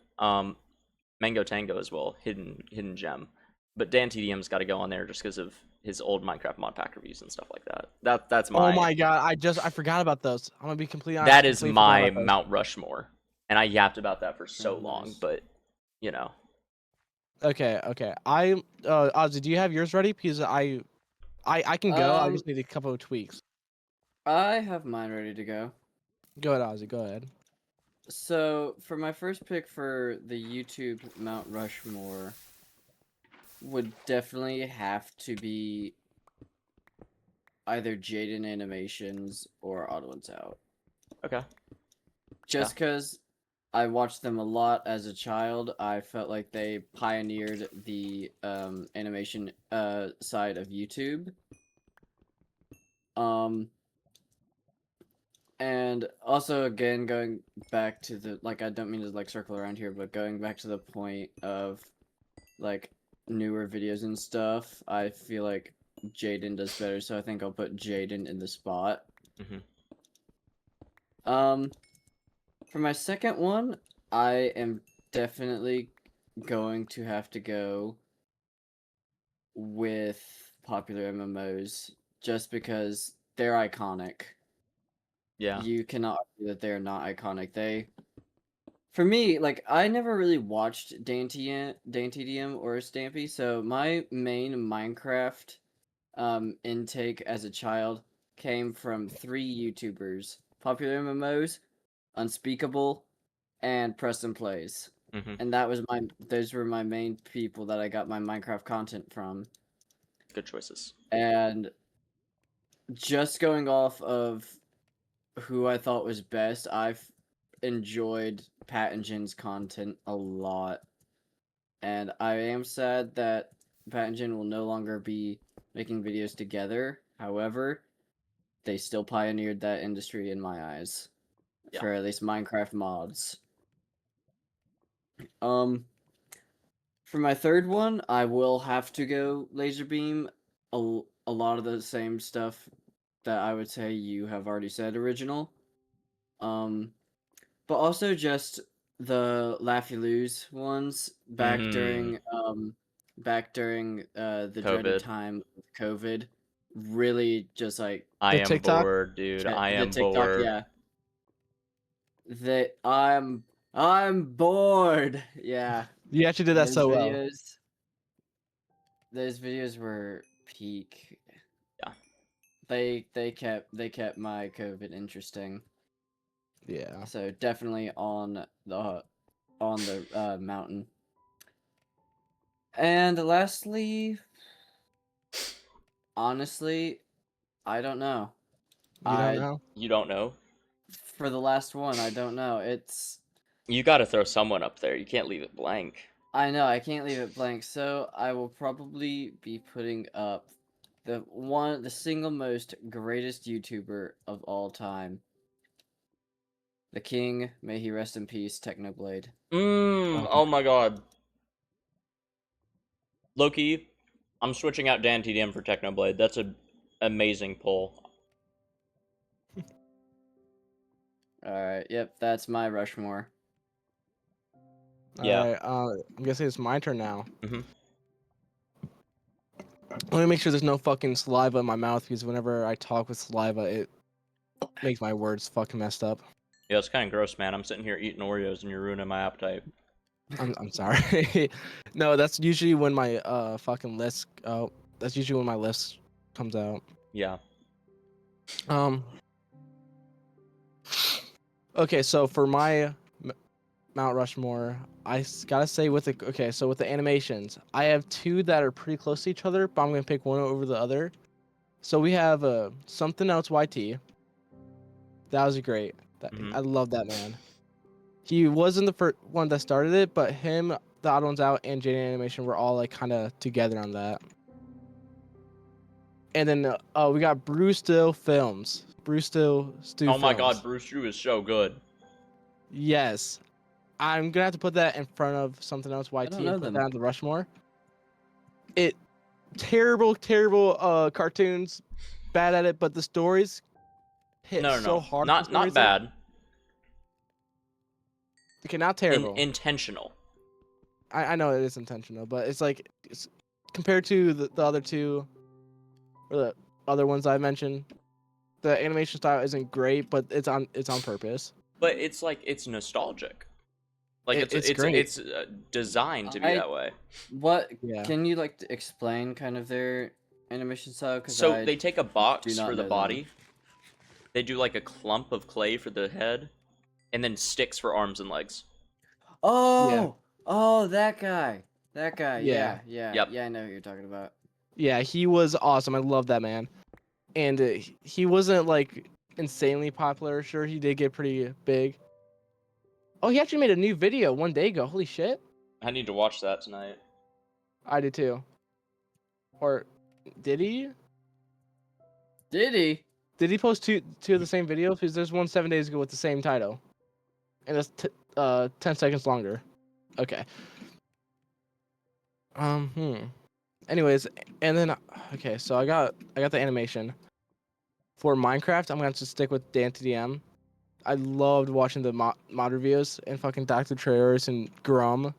Mango Tango as well, hidden gem. But Dan TDM's got to go on there just because of his old Minecraft mod pack reviews and stuff like that. That's Oh my my god, I forgot about those. I'm gonna be completely honest. that is Completely forgot my about those. Mount Rushmore, and I yapped about that for so Oh, long. nice. But you know, Okay. Ozzy, do you have yours ready? Because I can go. I Um, just need a couple of tweaks. I have mine ready to go. Go ahead, Ozzy. Go ahead. So for my first pick for the YouTube Mount Rushmore would definitely have to be either Jaden Animations or Odd Ones Out. okay, Just because I watched them a lot as a child, I felt like they pioneered the animation side of YouTube. And also again going back to the like I don't mean to like circle around here, but going back to the point of like newer videos and stuff, I feel like Jaden does better, so I think I'll put Jaden in the spot. Mhm. For my second one, I am definitely going to have to go with popular MMOs just because they're iconic. yeah, You cannot argue that they're not iconic. For me, like I never really watched Dan TDM or Stampy, so my main Minecraft intake as a child came from three YouTubers: Popular MMOs, Unspeakable, and Preston Plays. hmm And those were my main people that I got my Minecraft content from. good choices. And just going off of who I thought was best, I've enjoyed Pat and Jin's content a lot. And I am sad that Pat and Jin will no longer be making videos together. However, they still pioneered that industry in my eyes, Yeah. for at least Minecraft mods. For my third one, I will have to go laser beam. A lot of the same stuff that I would say you have already said, original. Um, but also just the Laffy Loos ones back during the dreaded COVID. time of COVID. Really, just like I The am TikTok? bored, dude. I the am TikTok, bored. yeah. That I'm bored. Yeah, You actually did that those so well. videos. Those videos were peak. Yeah. They kept my COVID interesting. Yeah. So definitely on the mountain. And lastly, honestly, I don't know. You don't I know? You don't know? For the last one, I don't know. You got to throw someone up there. You can't leave it blank. I know I can't leave it blank, so I will probably be putting up the single most greatest YouTuber of all time. The King, may he rest in peace, Technoblade. Oh my god. Loki, I'm switching out Dan TDM for Technoblade. That's an amazing pull. Alright, yep, that's my Rushmore. Yeah. Alright, I'm guessing it's my turn now. Mhm. Let me make sure there's no fucking saliva in my mouth, because whenever I talk with saliva, it makes my words fucking messed up. Yeah, it's kind of gross, man. I'm sitting here eating Oreos and you're ruining my appetite. I'm sorry. No, that's usually when my fucking list that's usually when my list comes out. Yeah. Okay, so for my Mount Rushmore, gotta say with the animations, I have two that are pretty close to each other, but I'm gonna pick one over the other. So we have Something Else YT. That was great. Mhm. I love that man. He wasn't the first one that started it, but him, the Odd Ones Out, and Jade Animation were all like kind of together on that. And then we got Bruce Still Films. Bruce Still Stu Oh my Films. god, Bruce Drew is so good. Yes. I'm gonna have to put that in front of Something Else YT don't know and put them. that on the Rushmore. Terrible cartoons, bad at it, but the stories hit No, so no, hard. not bad. Okay, not terrible. Intentional. I know it is intentional, but it's like compared to the other two or the other ones I mentioned, the animation style isn't great, but it's on purpose. But it's like it's nostalgic. Like It's great. it's designed to be that way. What Yeah. can you like explain kind of their animation style? So they take a box not for the know them. body. They do like a clump of clay for the head, and then sticks for arms and legs. Oh, that guy. Yeah. Yeah. Yep. Yeah, I know who you're talking about. Yeah, he was awesome. I love that man. And he wasn't like insanely popular. Sure, he did get pretty big. Oh, he actually made a new video one day ago. Holy shit. I need to watch that tonight. I did too. Or did he? Did he? Did he post two of the same videos? Because there's one 7 days ago with the same title, and it's 10 seconds longer. Okay. Anyways, and then okay, so I got the animation for Minecraft. I'm gonna have to stick with Dan TDM. I loved watching the mod reviews and fucking Dr. Traers and Grum.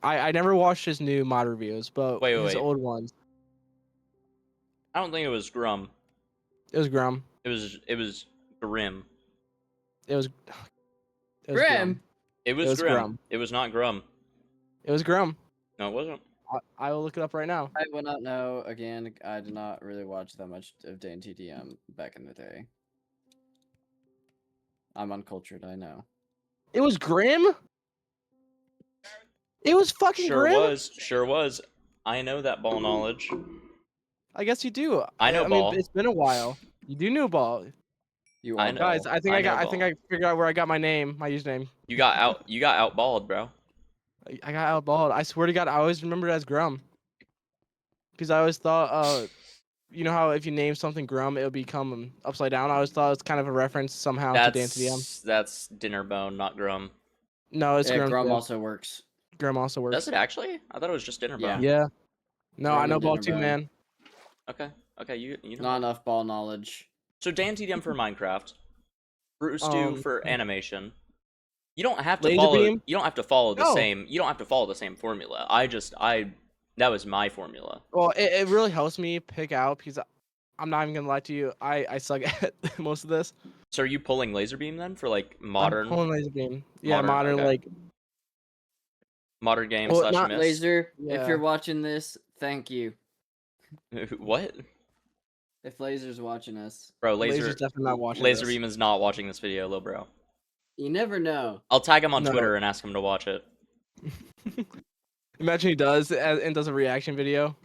I never watched his new mod reviews, but his old ones. I don't think it was Grum. It was Grum. It was Grim. It was Grim. It was Grim. It was not Grum. It was Grum. No, it wasn't. I will look it up right now. I will not know. Again, I did not really watch that much of Dan TDM back in the day. I'm uncultured, I know. It was Grim? It was fucking Grim? Sure was. I know that ball knowledge. I guess you do. I know ball. Mean, it's been a while. You do know ball. I know. Guys, I think I figured out where I got my username. You got outballed, bro. I got outballed. I swear to God, I always remembered it as Grum. Because I always thought you know how if you name something Grum, it would become upside down. I always thought it was kind of a reference somehow to Dan TDM. That's dinner bone, not Grum. No, it's Yeah, Grum. Grum Yeah. also works. Grum also works. Does it actually? I thought it was just dinner Yeah. bone. Yeah. No, I Grum know and ball dinner too, bone. man. Okay. Okay, you know. Not enough ball knowledge. So Dan TDM for Minecraft, Bruce Stew Um, for animation. You don't have to Laser follow. beam. You don't have to follow the No. same. You don't have to follow the same formula. That was my formula. Well, it really helps me pick out because I'm not even gonna lie to you. I suck at most of this. So are you pulling laser beam then for like I'm modern pulling laser beam. Yeah, modern okay. like. modern game Well, slash not miss? Laser, if Yeah. you're watching this, thank you. What? If Laser's watching us, Bro, Laser's definitely not watching Laser this. beam is not watching this video, little bro. you never know. I'll tag him on No. Twitter and ask him to watch it. Imagine he does and does a reaction video.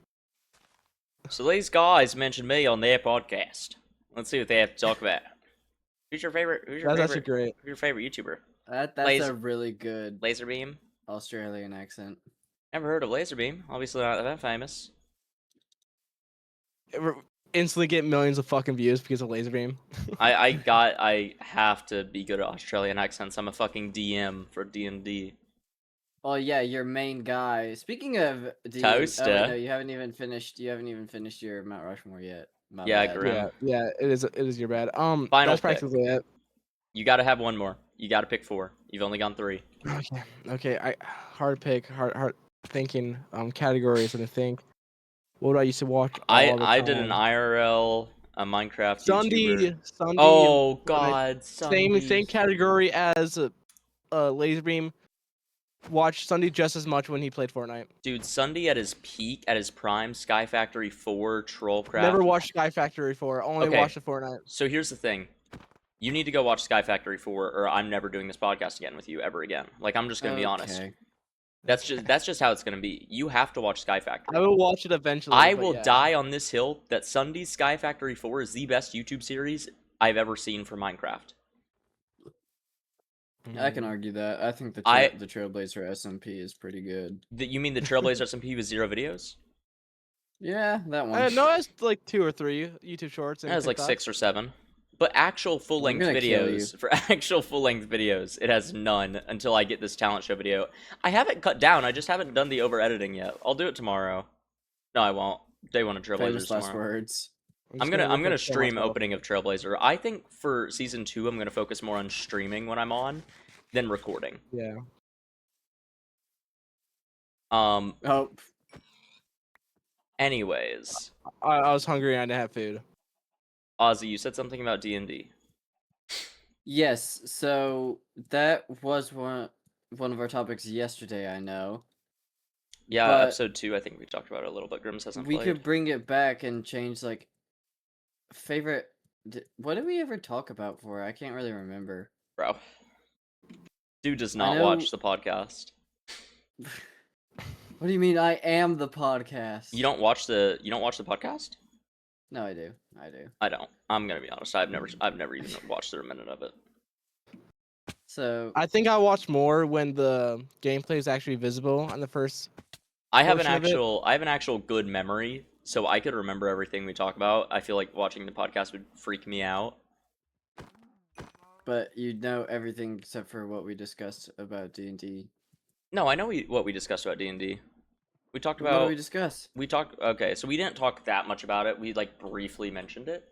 So these guys mentioned me on their podcast. Let's see what they have to talk about. Who's your favorite? That's actually great. Who's your favorite YouTuber? That's Laser- a really good Laserbeam. Australian accent. Never heard of Laserbeam. Obviously not that famous. Instantly get millions of fucking views because of laser beam. I have to be good at Australian accents. I'm a fucking DM for D&D. Oh yeah, your main guy. Speaking of Toaster. Oh, no, you haven't even finished your Mount Rushmore yet. My Yeah, bad. Grim. Yeah, it is your bad. Final That's pick. practically it. You gotta have one more. You gotta pick 4. You've only gone 3. Okay. Hard pick, hard thinking. Categories and I think. What I used to watch all the I time. did an IRL, a Minecraft YouTuber. Sunday. Oh god, Same Sunday. category as laser beam. Watched Sunday just as much when he played Fortnite. Dude, Sunday at his peak, at his prime, Sky Factory 4, Trollcraft. Never watched Sky Factory 4. Only Okay. watched the Fortnite. So here's the thing. You need to go watch Sky Factory 4, or I'm never doing this podcast again with you ever again. Like, I'm just gonna be honest. Okay. That's just how it's gonna be. You have to watch Sky Factory. I will watch it eventually. I but will yeah. die on this hill that Sunday's Sky Factory 4 is the best YouTube series I've ever seen for Minecraft. I can argue that. I think the Trailblazer SMP is pretty good. You mean the Trailblazer SMP with 0 videos? Yeah, that one. No, it's like 2 or 3 YouTube shorts. And That was like TikToks. 6 or 7. But actual full-length gonna kill you. videos, for actual full-length videos, it has none until I get this talent show video. I have it cut down, I just haven't done the over-editing yet. I'll do it tomorrow. No, I won't. Day 1 of Trailblazers Famous last tomorrow. words. I'm gonna stream opening of Trailblazer. I think for season 2, I'm gonna focus more on streaming when I'm on than recording. Yeah. Oh, Anyways, I was hungry and I didn't have food. Ozzy, you said something about D&D. yes. So that was one of our topics yesterday. I know. Yeah, But episode 2, I think we talked about it a little bit. Grims hasn't we played. could bring it back and change like favorite. What did we ever talk about for? I can't really remember. Bro. Dude does not know- watch the podcast. What do you mean? I am the podcast. You don't watch the podcast? No, I do. I do. I don't. I'm gonna be honest. I've never even watched a minute of it. So I think I watched more when the gameplay is actually visible on the first. I have an Portion of it? actual good memory, so I could remember everything we talk about. I feel like watching the podcast would freak me out. but you know everything except for what we discussed about D&D. No, I know what we discussed about D&D. We talked What did about we discuss? okay, so we didn't talk that much about it. We like briefly mentioned it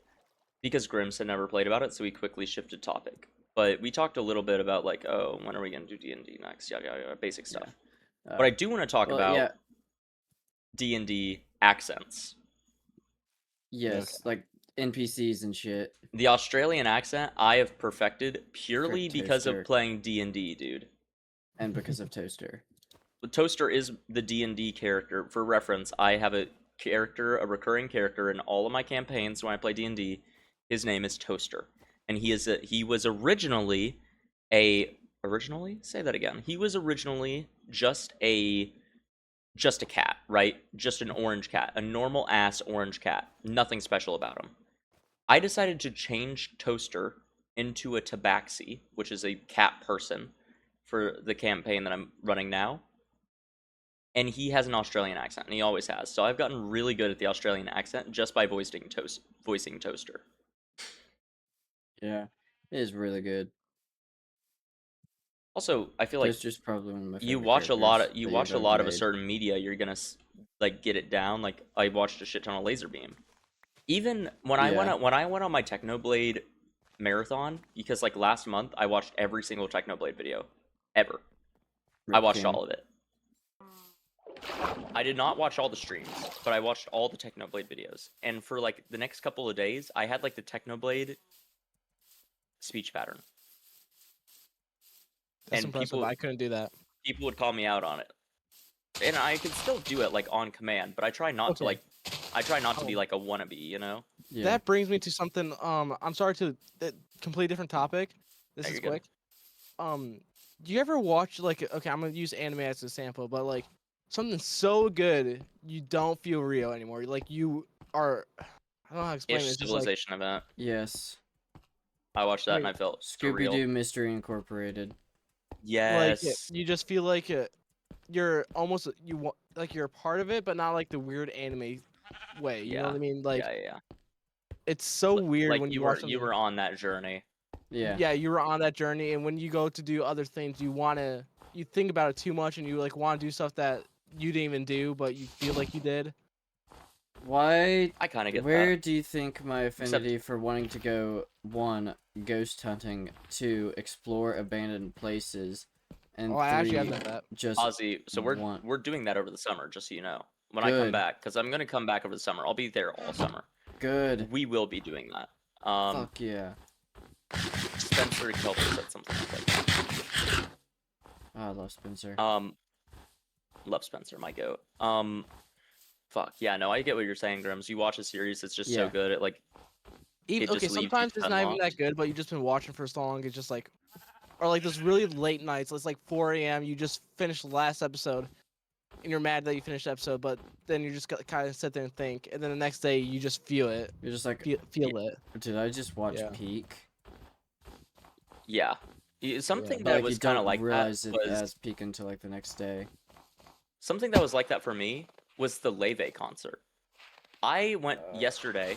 because Grims had never played about it, so we quickly shifted topic. But we talked a little bit about like, oh, when are we gonna do D&D next? Yada yada, yada basic stuff. But I do want to talk about yeah. D&D accents. Yes, like NPCs and shit. The Australian accent I have perfected purely Frick, because Toaster. of playing D&D, dude. And because of Toaster. Toaster is the D&D character. For reference, I have a recurring character in all of my campaigns when I play D&D. His name is Toaster. And he was originally say that again. He was originally just a cat, right? Just an orange cat, a normal ass orange cat. Nothing special about him. I decided to change Toaster into a tabaxi, which is a cat person, for the campaign that I'm running now. and he has an Australian accent, and he always has. So I've gotten really good at the Australian accent just by voicing Toaster. Yeah, it is really good. Also, I feel like Toaster's probably one of my you favorite watch a lot characters of you that watch you've a ever lot of a made. certain media, you're gonna like get it down. Like I watched a shit ton of Laserbeam. Even Yeah. when I went on my Technoblade marathon, because like last month I watched every single Technoblade video ever. I Rip watched King. all of it. I did not watch all the streams, but I watched all the Technoblade videos. And for like the next couple of days, I had like the Technoblade speech pattern. That's And impressive. I couldn't do that. people would call me out on it. And I could still do it like on command, but I try not to Okay. be like a wannabe, you know? Yeah. That brings me to something. I'm sorry to completely different topic. This Yeah, is you're good. quick. Do you ever watch like okay? I'm gonna use anime as an example, but like something so good you don't feel real anymore. Like you are. I don't know how to explain it. Ish It's just like Civilization event. Yes. I watched that and Like- I felt Scooby surreal. Doo Mystery Incorporated. Yes. you just feel like you're almost like you're a part of it, but not like the weird anime way. You know what I mean? Like yeah. it's so weird Like when you you watch were something. on that journey. Yeah. Yeah, you were on that journey, and when you go to do other things, you think about it too much, and you like want to do stuff that you didn't even do, but you feel like you did. Why? I kind of get Where that. do you think my affinity for wanting to go, one, ghost hunting, two, explore abandoned places, and Oh, I actually have three, done that. just Ozzy, so want? we're doing that over the summer, just so you know. When I come Good. back, because I'm gonna come back over the summer. I'll be there all summer. Good. We will be doing that. Fuck yeah. Spencer Kelper said something like that. Oh, I love Spencer. Love Spencer, my goat. Fuck yeah, no, I get what you're saying, Grims. You watch a series, it's just so Yeah. good. It like Even it just okay, leaves you sometimes it's not even unlocked. that good, but you just been watching for so long. It's just like, or like those really late nights. It's like 4 a.m. You just finished the last episode, and you're mad that you finished the episode, but then you just got kind of sit there and think, and then the next day you just feel it, You're just like, feel it. did I just watch Yeah. Peak? Yeah. Something But that like, was you kind of don't like realize that it was as Peak until like the next day. something that was like that for me was the Leve concert. I went yesterday,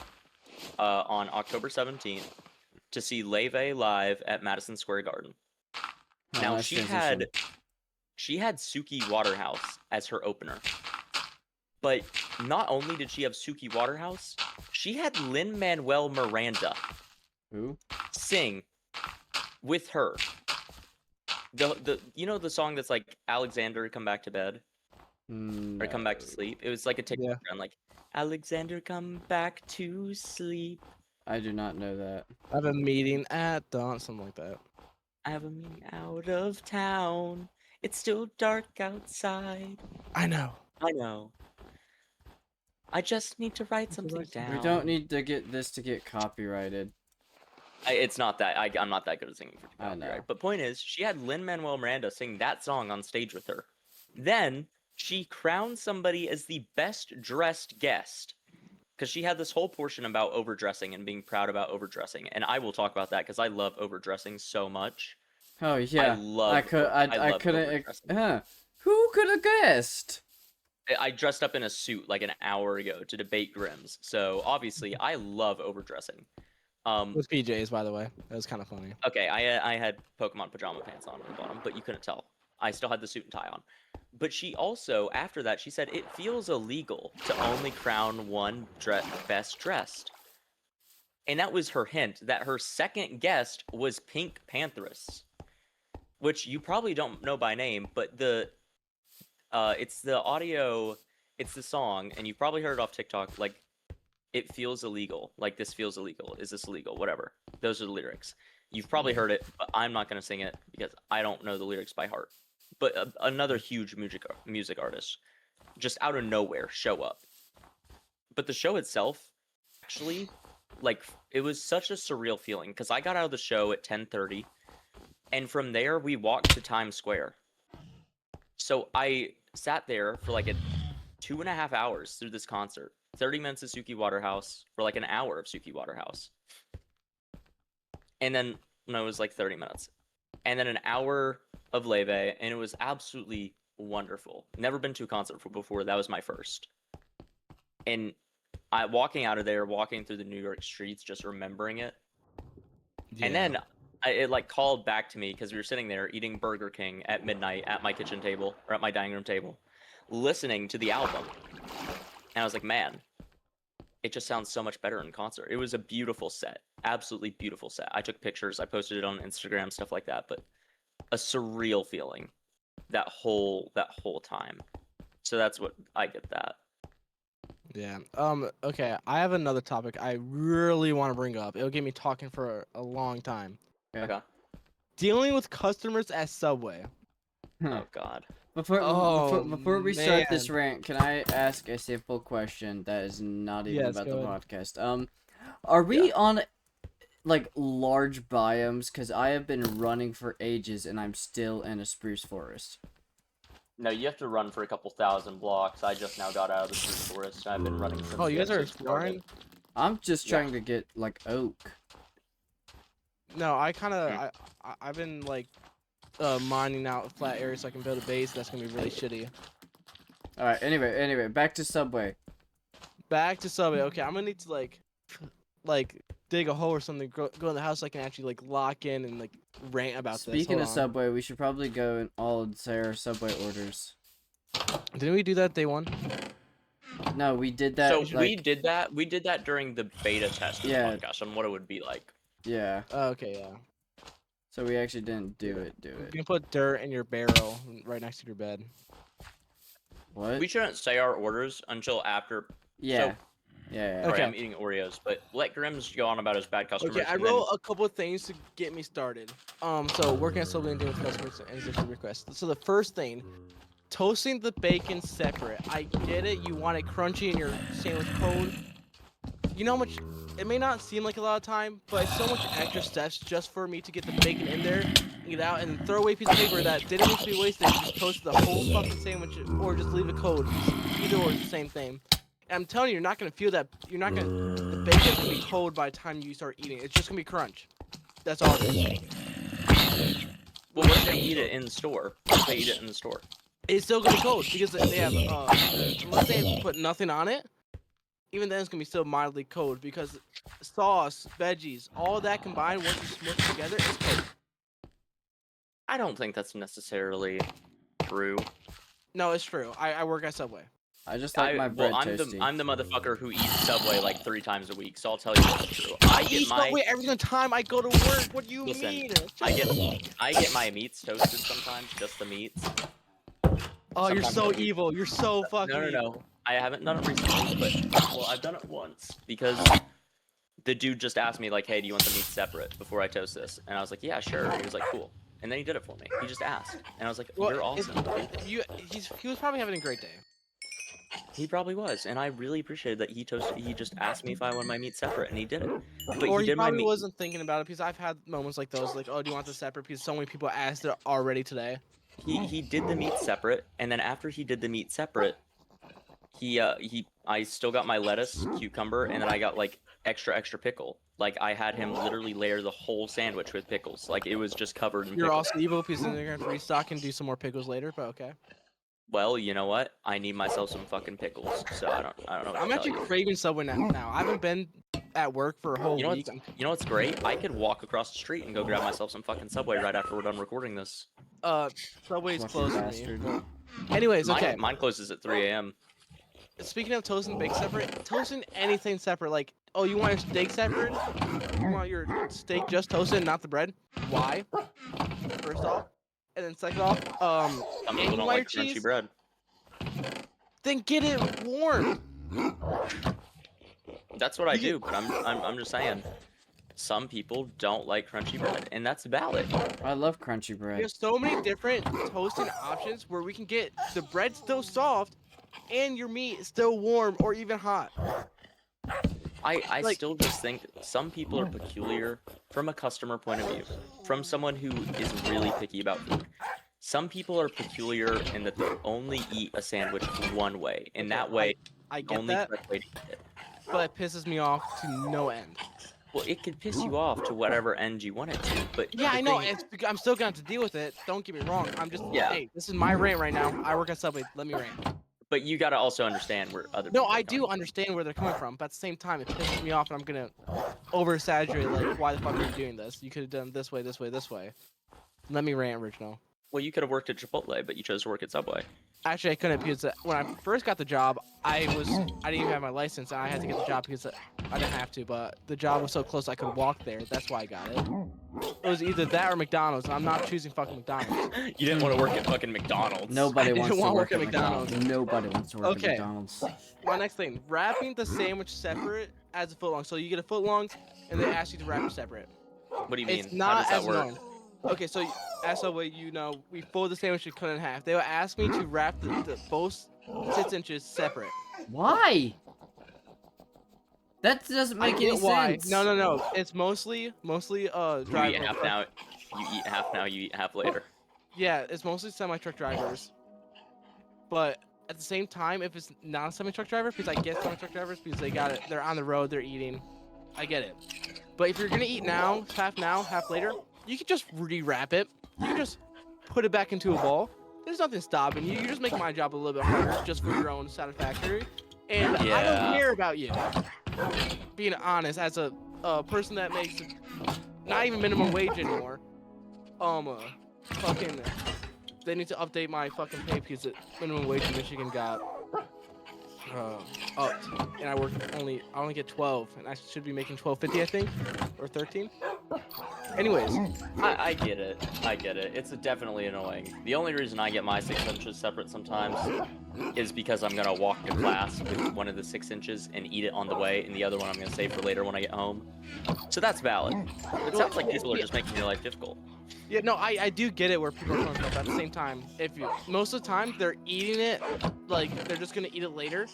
on October 17th, to see Leve live at Madison Square Garden. Oh, Now nice she transition. had Suki Waterhouse as her opener. But not only did she have Suki Waterhouse, she had Lin-Manuel Miranda Who? sing with her. The you know the song that's like Alexander Come Back to Bed or Come Back to No. Sleep? It was like a TikTok Yeah. trend, like Alexander Come Back to Sleep. I do not know that. I have a meeting at dawn, something like that. I have a meeting out of town. It's still dark outside. I know. I know. I just need to write something down. We don't need to get this to get copyrighted. It's not that I'm not that good at singing for I know. copyright. But point is, she had Lin-Manuel Miranda sing that song on stage with her. Then she crowned somebody as the best dressed guest because she had this whole portion about overdressing and being proud about overdressing. And I will talk about that because I love overdressing so much. Oh yeah. I love couldn't. overdressing. Huh. Who could have guessed? I dressed up in a suit like an hour ago to debate Grims. So obviously I love overdressing. With PJs, by the way. That was kind of funny. Okay, I had Pokemon pajama pants on the bottom, but you couldn't tell. I still had the suit and tie on. But she also, after that, she said it feels illegal to only crown one best dressed. And that was her hint that her second guest was Pink Pantheress, which you probably don't know by name, but it's the audio, it's the song, and you've probably heard it off TikTok, like, it feels illegal. Like, this feels illegal. Is this illegal? Whatever. Those are the lyrics. You've probably heard it, but I'm not going to sing it because I don't know the lyrics by heart. But another huge music artist, just out of nowhere, show up. But the show itself, actually, like, it was such a surreal feeling because I got out of the show at 10:30, and from there we walked to Times Square. So I sat there for like 2.5 hours through this concert. 30 minutes of Suki Waterhouse for like an hour of Suki Waterhouse. And then, no, it was like 30 minutes. And then an hour of Leve, and it was absolutely wonderful. Never been to a concert before. That was my first. And I walking out of there, walking through the New York streets, just remembering it. And then it like called back to me because we were sitting there eating Burger King at midnight at my kitchen table or at my dining room table, listening to the album. And I was like, man, it just sounds so much better in concert. It was a beautiful set, absolutely beautiful set. I took pictures, I posted it on Instagram, stuff like that. But a surreal feeling that whole time. So that's what I get that. Yeah. Okay, I have another topic I really want to bring up. It'll get me talking for a long time. Okay. Dealing with customers at Subway. Oh God. Before we start this man. rant, can I ask a simple question that is not even Yes, about go the ahead. podcast? Are we on like large biomes? Because I have been running for ages and I'm still in a spruce forest. No, you have to run for a couple thousand blocks. I just now got out of the spruce forest. I've been running since Oh, you the guys are episode started. exploring? I'm just Yeah. trying to get like oak. No, I've been like mining out flat areas so I can build a base. That's gonna be really shitty. All right. Anyway, back to Subway. Back to Subway. Okay, I'm gonna need to like dig a hole or something. Go in the house so I can actually like lock in and like rant about this. Speaking Hold of on. Subway, we should probably go and all say our Subway orders. Didn't we do that day one? No, we did that. So like, we did that. We did that during the beta test of Yeah. the podcast on what it would be like. Yeah. Oh, okay, yeah. So we actually didn't do it. You can put dirt in your barrel right next to your bed. What? We shouldn't say our orders until after. Yeah. So, Yeah. sorry, Okay. I'm eating Oreos, but let Grims go on about his bad customers. Okay, I and then- wrote a couple of things to get me started. So working at Subway and dealing with customers and executive requests. So the first thing, toasting the bacon separate. I get it, you want it crunchy in your sandwich cone. You know how much, it may not seem like a lot of time, but it's so much extra steps just for me to get the bacon in there, get it out, and then throw away a piece of paper that didn't need to be wasted. Just toast the whole fucking sandwich, or just leave a code. Either or, it's the same thing. And I'm telling you, you're not gonna feel that. The bacon's gonna be cold by the time you start eating. It's just gonna be crunch. That's all it is. Well, what if they eat it in the store? What if they eat it in the store? It's still gonna be cold because they have unless they put nothing on it. Even then, it's gonna be still mildly cold because sauce, veggies, all that combined once you smush it together, it's cold. I don't think that's necessarily true. No, it's true. I work at Subway. I just like my bread toasty. I'm the motherfucker who eats Subway like 3 times a week, so I'll tell you what's true. I eat get my Subway every single time I go to work. What do you Listen, mean? I get my meats toasted sometimes, just the meats. Oh, you're sometimes so I'll eat- evil. You're so fucking No. evil. I haven't done it recently, but well, I've done it once because the dude just asked me like, "Hey, do you want the meat separate before I toast this?" And I was like, "Yeah, sure." He was like, "Cool." And then he did it for me. He just asked, and I was like, "You're awesome." He was probably having a great day. He probably was, and I really appreciated that he just asked me if I want my meat separate, and he did it. But Or he he did my probably meat. wasn't thinking about it because I've had moments like those, like, oh, do you want the separate? Because so many people asked it already today. He did the meat separate, and then after he did the meat separate, I still got my lettuce, cucumber, and then I got like extra pickle. Like I had him literally layer the whole sandwich with pickles. Like it was just covered in You're pickles. also evil because then they're gonna have to restock and do some more pickles later. But okay. Well, you know what? I need myself some fucking pickles. So I don't know. What I'm to actually tell you. craving Subway now. I haven't been at work for a whole You know week. what's, you know what's great? I could walk across the street and go grab myself some fucking Subway right after we're done recording this. Subway's Fucking close to me. bastard. Anyways, okay. Mine closes at 3 a.m. Speaking of toasting bacon separate, toasting anything separate, like, oh, you want your steak separate? You want your steak just toasted, not the bread? Why? First off, and then second off, Some and people you don't want like your crunchy cheese? bread. Then get it warm. That's what I do, but I'm just saying. Some people don't like crunchy bread, and that's valid. I love crunchy bread. There's so many different toasting options where we can get the bread still soft and your meat still warm or even hot. I Like- still just think some people are peculiar from a customer point of view, from someone who is really picky about food. Some people are peculiar in that they only eat a sandwich one way, and Okay, that way, I the get only that, correct way to eat it. but it pisses me off to no end. Well, it could piss you off to whatever end you want it to, but Yeah, the I know. thing- I'm still going to have to deal with it. Don't get me wrong. I'm just, Yeah. hey, this is my rant right now. I work at Subway. Let me rant. But you gotta also understand where other No, people are I do coming understand where they're coming from, but at the same time, it pisses me off, and I'm gonna oversaturate. Like, why the fuck are you doing this? You could have done this way, this way, this way. Let me rant, original. Well, you could have worked at Chipotle, but you chose to work at Subway. Actually, I couldn't because when I first got the job, I didn't even have my license, and I had to get the job because I didn't have to, but the job was so close I could walk there. That's why I got it. It was either that or McDonald's, and I'm not choosing fucking McDonald's. You didn't want to work at fucking McDonald's. Nobody I didn't wants to wanna work at McDonald's. McDonald's. Nobody wants to work Okay. at McDonald's. My next thing, wrapping the sandwich separate as a footlong. So you get a footlong, and they ask you to wrap it separate. What do you mean? It's not How does as that work? known. Okay, so as Subway, we fold the sandwich and cut it in half. They would ask me to wrap the both 6 inches separate. Why? That doesn't make any sense. No. It's mostly You driver. eat half now. You eat half now. You eat half later. Yeah, it's mostly semi-truck drivers. But at the same time, if it's not a semi-truck driver, because I get semi-truck drivers because they're on the road, they're eating. I get it. But if you're gonna eat now, half later, you can just rewrap it. You can just put it back into a ball. There's nothing stopping you. You just make my job a little bit harder just for your own satisfaction. And I Yeah. don't care about you. Being honest, as a person that makes not even minimum wage anymore, fucking, they need to update my fucking pay because the minimum wage in Michigan got upped, and I only get 12, and I should be making 12.50, I think, or 13. Anyways, I get it. I get it. It's definitely annoying. The only reason I get my 6 inches separate sometimes is because I'm gonna walk to class with one of the 6 inches and eat it on the way, and the other one I'm gonna save for later when I get home. So that's valid. It sounds like people are just making your life difficult. yeah, no, I do get it where people are coming from. But at the same time, most of the time they're eating it, like they're just gonna eat it later,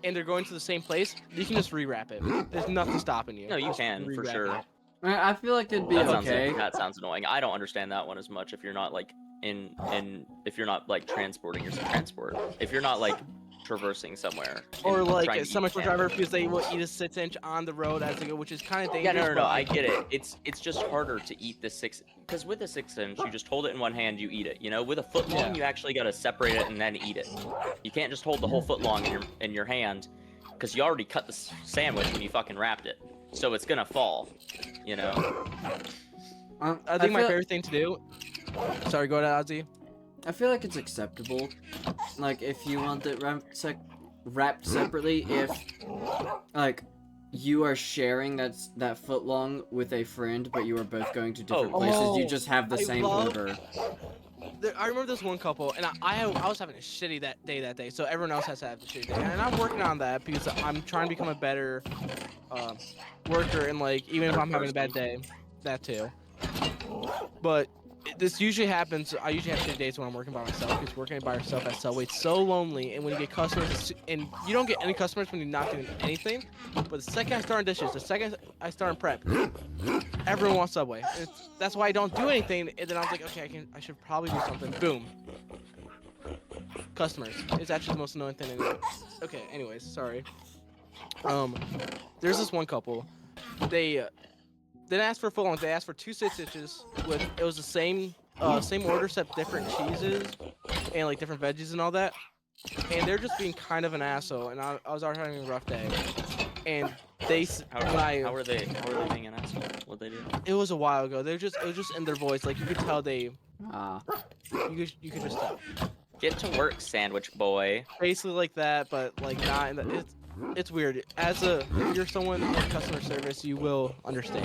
and they're going to the same place. You can just rewrap it. There's nothing stopping you. No, you Just can for rewrap sure. it. I feel like it'd be okay. That sounds annoying. I don't understand that one as much. If you're not like if you're not like transporting your transport, if you're not like traversing somewhere, Or and like trying a to eat semi-truck sandwich. driver because they will eat a 6 inch on the road as they go, which is kind of Yeah, dangerous. no, but I get it. It's just harder to eat the 6 because with a 6 inch, you just hold it in one hand, you eat it. You know, with a foot long, Yeah. you actually gotta separate it and then eat it. You can't just hold the whole foot long in your hand because you already cut the sandwich when you fucking wrapped it, so it's gonna fall. You know. I think my feel- favorite thing to do. Sorry, go ahead, Ozzy. I feel like it's acceptable. Like, if you want it wrapped separately, if, like, you are sharing that foot long with a friend, but you are both going to different Oh. places, you Oh, just have the I same love- order. I remember this one couple, and I was having a shitty that day, so everyone else has to have a shitty day. And I'm working on that because I'm trying to become a better worker, and like even if I'm having a bad day, that too. But this usually happens. I usually have shitty days when I'm working by myself because working by yourself at Subway, it's so lonely. And when you get customers, and you don't get any customers when you're not doing anything. But the second I start in dishes, the second I start in prep, everyone wants Subway. That's why I don't do anything. And then I was like, okay, I should probably do something. Boom. Customers. It's actually the most annoying thing. Okay. Anyways, sorry. There's this one couple. They didn't ask for a full long. They asked for 2 6 inches. It was the same order, except different cheeses and like different veggies and all that. And they're just being kind of an asshole. And I was already having a rough day. And How were they being an asshole? What'd they do? it was a while ago. It was just in their voice. Like you could tell you could just tell. Get to work, sandwich boy. Basically like that, but like not in the. It's weird. If you're someone in customer service, you will understand.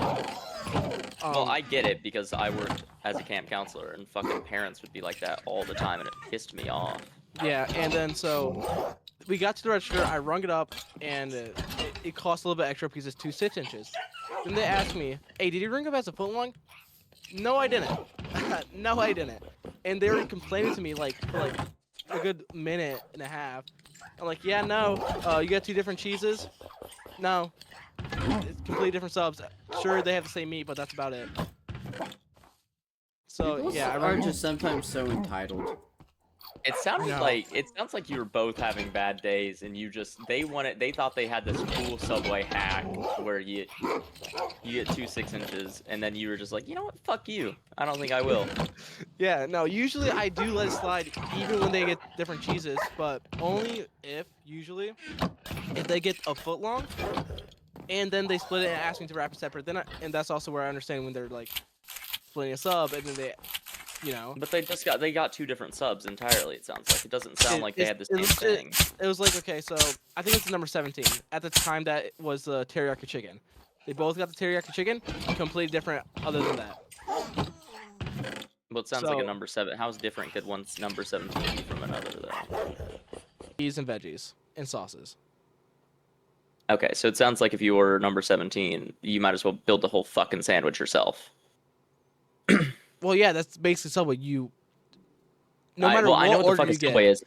Well, I get it because I worked as a camp counselor and fucking parents would be like that all the time and it pissed me off. Yeah, and then so we got to the register. I rung it up, and it cost a little bit extra because it's 2 6 inches. Then they asked me, "Hey, did you ring up as a foot long?" No, I didn't. No, I didn't. And they were complaining to me like for like a good minute and a half. I'm like, yeah, no. You got 2 different cheeses? No. It's completely different subs. Sure, they have the same meat, but that's about it. So People yeah, I are rung just sometimes so entitled. It sounded No. like sounds like you were both having bad days, and they thought they had this cool subway hack where you get 2 6 inches, and then you were just like, you know what, fuck you, I don't think I will. Yeah, no, usually I do let it slide even when they get different cheeses, but only if they get a foot long and then they split it and ask me to wrap it separate. And that's also where I understand when they're like splitting a sub and then But they got 2 different subs entirely. It sounds like it doesn't sound like they had the same it, thing. it was like, okay, so I think it's number 17. At the time that it was the teriyaki chicken. They both got the teriyaki chicken, completely different other than that. Well, it sounds like a So- number 7. How's different could one's number 17 be from another though? Cheese and veggies and sauces. Okay, so it sounds like if you order number 17, you might as well build the whole fucking sandwich yourself. Well, yeah, that's basically Subway. No matter well, what I know what the order fucking you get. Subway is.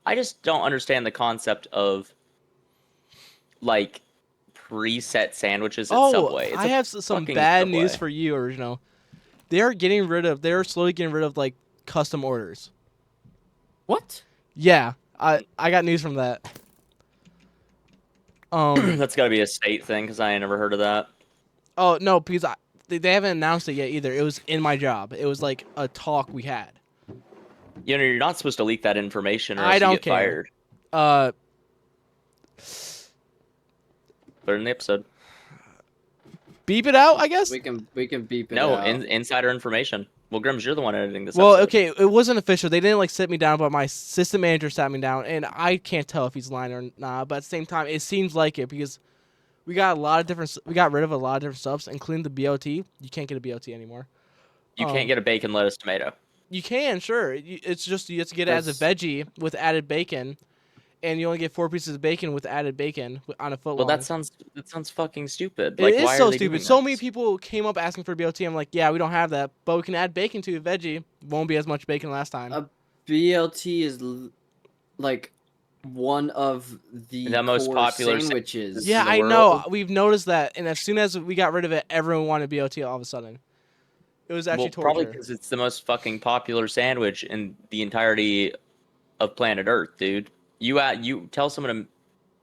I just don't understand the concept of like preset sandwiches at Subway. It's I have some fucking bad Subway. news for you, Original. They're slowly getting rid of like custom orders. What? Yeah, I got news from that. That's got to be a state thing because I ain't never heard of that. Oh no, because they haven't announced it yet either. It was in my job. It was like a talk we had. You know, you're not supposed to leak that information or I else don't you get care. fired. Put it in the episode. Beep it out, I guess. We can beep it No, out. insider information. Well, Grims, you're the one editing this Well, episode. okay, it wasn't official. They didn't like sit me down, but my system manager sat me down, and I can't tell if he's lying or not. But at the same time, it seems like it because we got rid of a lot of different subs, including the BLT. You can't get a BLT anymore. You can't get a bacon, lettuce, tomato. You can, sure. It's just you have to get it as a veggie with added bacon, and you only get 4 pieces of bacon with added bacon on a foot Well, long. that sounds fucking stupid. It Like, is why so are they stupid. doing So this? many people came up asking for BLT. I'm like, yeah, we don't have that, but we can add bacon to a veggie. Won't be as much bacon last time. A BLT is like one of the most core popular sandwiches. Yeah, in the I know. world. We've noticed that, and as soon as we got rid of it, everyone wanted BLT all of a sudden. It was actually Well, probably torture. because it's the most fucking popular sandwich in the entirety of planet Earth, dude. You tell someone to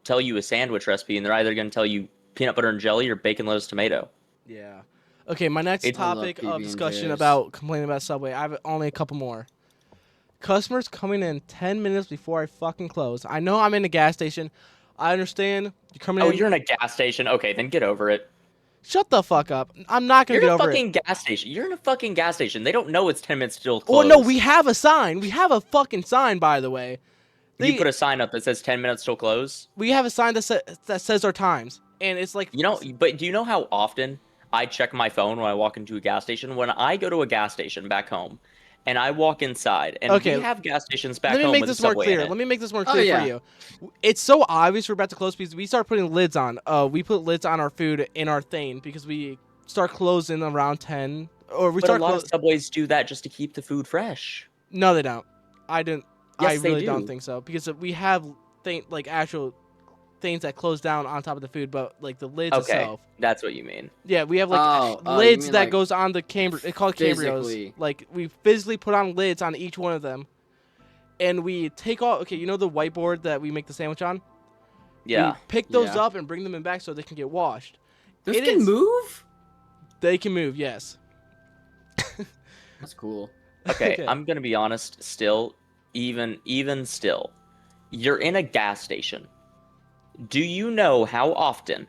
tell you a sandwich recipe, and they're either going to tell you peanut butter and jelly or bacon, lettuce, tomato. Yeah. Okay, my next I love topic of discussion PB&Js. about complaining about Subway. I have only a couple more. Customers coming in 10 minutes before I fucking close. I know I'm in a gas station. I understand. You're coming Oh, in. you're in a gas station. Okay, then get over it. Shut the fuck up. I'm not gonna You're get in a over it. fucking gas station. You're in a fucking gas station. They don't know it's 10 minutes till Oh close. no, we have a sign. We have a fucking sign, by the way. You put a sign up that says 10 minutes till close. We have a sign that says our times, and it's like But do you know how often I check my phone when I walk into a gas station? When I go to a gas station back home, and I walk inside, and Okay. we have gas stations back Let me home make with this a more Subway clear. in it. Let me make this more Oh, clear yeah. for you. It's so obvious we're about to close because we start putting lids on. We put lids on our food in our thing because we start closing around 10, or we But a start. lot of Subways do that just to keep the food fresh. No, they don't. I didn't. I Yes, they really don't do. think so because we have actual things that close down on top of the food, but like the lids Okay, itself. that's what you mean. Yeah, we have like Oh, you lids mean, that like, goes on the camber. It's called cambrios. physically. Like we physically put on lids on each one of them, and we take off. Okay, you know the whiteboard that we make the sandwich on? Yeah. We pick those Yeah. up and bring them in back so they can get washed. This It can is- move? They can move, yes. That's cool. Okay, Okay. I'm gonna be honest. Still, even still, you're in a gas station. Do you know how often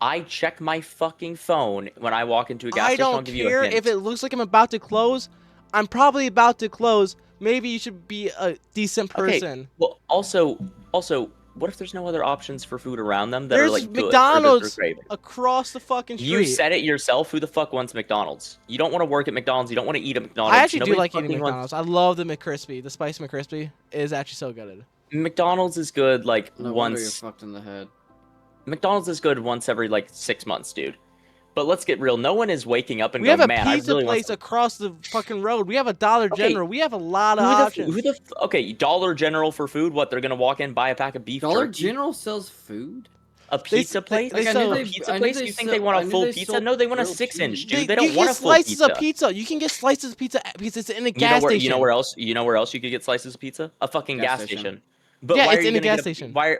I check my fucking phone when I walk into a gas I station? I'll don't give you a care hint. if it looks like I'm about to close. I'm probably about to close. Maybe you should be a decent Okay, person. Well, also, what if there's no other options for food around them that are There's like good or that they're McDonald's craving? across the fucking street. You said it yourself. Who the fuck wants McDonald's? You don't want to work at McDonald's. You don't want to eat at McDonald's. I actually do Nobody like eating fucking McDonald's. I love the McCrispy. The spicy McCrispy is actually so good. McDonald's is good like No wonder you're once. fucked in the head. McDonald's is good once every like 6 months, dude. But let's get real. No one is waking up and We going, have a man, I pizza really want place some-" across the fucking road. We have a Dollar Okay. General. We have a lot of options. Okay, Dollar General for food. What, they're gonna walk in, buy a pack of beef Dollar jerky? General sells food? A pizza place? they Like, sell- A pizza place? You think they want a full pizza? No, they want a 6-inch, dude. They you don't can want get a full slices pizza. of pizza. You can get slices of pizza because it's in a You know gas where? station. You know where else? You know where else you could get slices of pizza? A fucking gas station. But Yeah, why it's are you in a gonna gas get station. why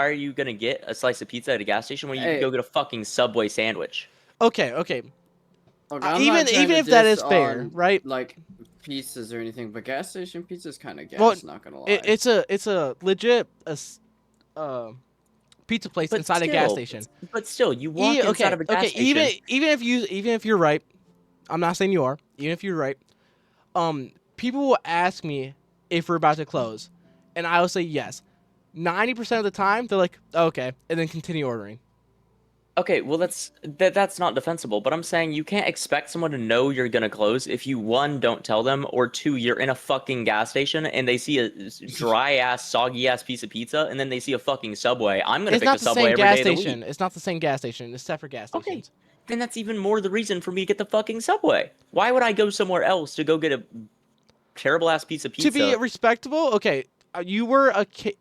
are you gonna get a slice of pizza at a gas station when you Hey. can go get a fucking Subway sandwich? Okay. Okay, Even if that is fair, right? Like pizzas or anything, but gas station pizza is kind of gas. Well, Not gonna lie. it's a legit pizza place But inside a gas station. But still, you walk inside of a gas station. Even if you're right, I'm not saying you are. Even if you're right, people will ask me if we're about to close, and I will say yes. 90% of the time, they're like, okay, and then continue ordering. Okay, well that's not defensible, but I'm saying you can't expect someone to know you're gonna close if you, one, don't tell them, or two, you're in a fucking gas station and they see a dry ass, soggy ass piece of pizza, and then they see a fucking Subway. I'm gonna It's pick not the the Subway same every gas day of the station. week. It's not the same gas station. It's separate gas Okay, stations. then that's even more the reason for me to get the fucking Subway. Why would I go somewhere else to go get a terrible ass piece of pizza? To be respectable, okay, you were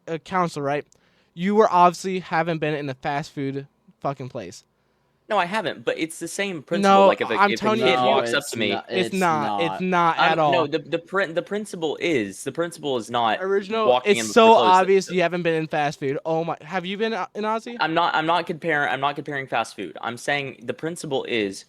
a counselor, right? You were obviously haven't been in a fast food fucking place. No, I haven't, but it's the same principle. No, Like if I'm a telling kid you, walks up to me, it's not at all. no, the principle is not Original, walking it's in so for clothes. obvious you haven't been in fast food. Oh my, have you been in Aussie? I'm not comparing fast food. I'm saying the principle is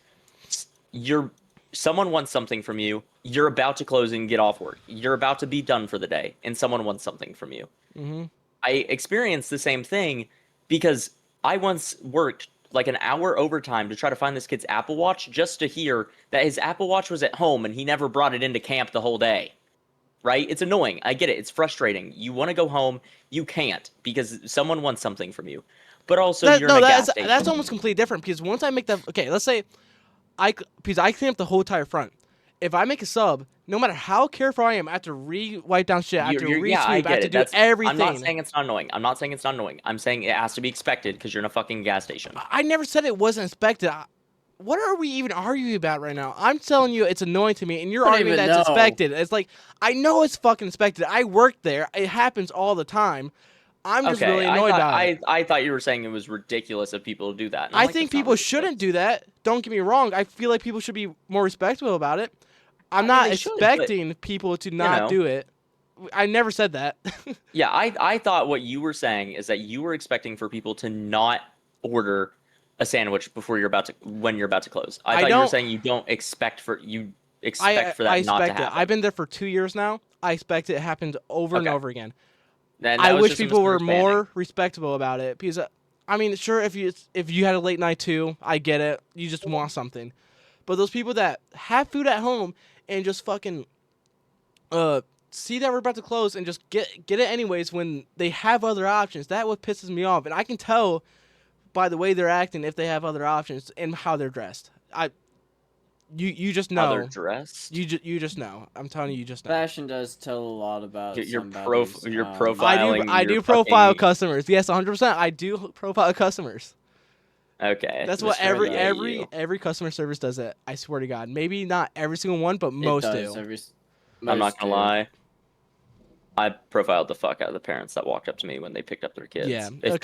someone wants something from you. You're about to close and get off work. You're about to be done for the day, and someone wants something from you. Mm-hmm. I experienced the same thing because I once worked like an hour overtime to try to find this kid's Apple Watch just to hear that his Apple Watch was at home and he never brought it into camp the whole day. Right? It's annoying. I get it. It's frustrating. You want to go home, you can't because someone wants something from you. But also you're in a gas station. That's almost completely different because once I make that, okay, let's say because I clean up the whole entire front. If I make a sub, no matter how careful I am, I have to re-wipe down shit, I have to re-sweep, I have to do everything. I'm not saying it's not annoying. I'm saying it has to be expected because you're in a fucking gas station. I never said it wasn't expected. What are we even arguing about right now? I'm telling you it's annoying to me, and you're arguing that it's expected. It's like, I know it's fucking expected. I work there. It happens all the time. I'm just really annoyed about it. I thought you were saying it was ridiculous of people to do that. I think people shouldn't do that. Don't get me wrong. I feel like people should be more respectful about it. I'm not expecting people to not do it. I never said that. Yeah, I thought what you were saying is that you were expecting for people to not order a sandwich before when you're about to close. I thought you were saying you don't expect for that not to happen. I've been there for 2 years now. I expect it happens over and over again. Then I wish people were more respectable about it because I mean, sure, if you had a late night too, I get it. You just want something. But those people that have food at home and just fucking see that we're about to close and just get it anyways when they have other options, that what pisses me off. And I can tell by the way they're acting if they have other options and how they're dressed. You just know. How they're dressed? You just know. I'm telling you, you just know. Fashion does tell a lot about Your somebody's, profiling. I do profile customers. Yes, 100%. I do profile customers. Okay. That's what every customer service does it. I swear to God. Maybe not every single one, but most do. I'm not gonna lie. I profiled the fuck out of the parents that walked up to me when they picked up their kids. Yeah. If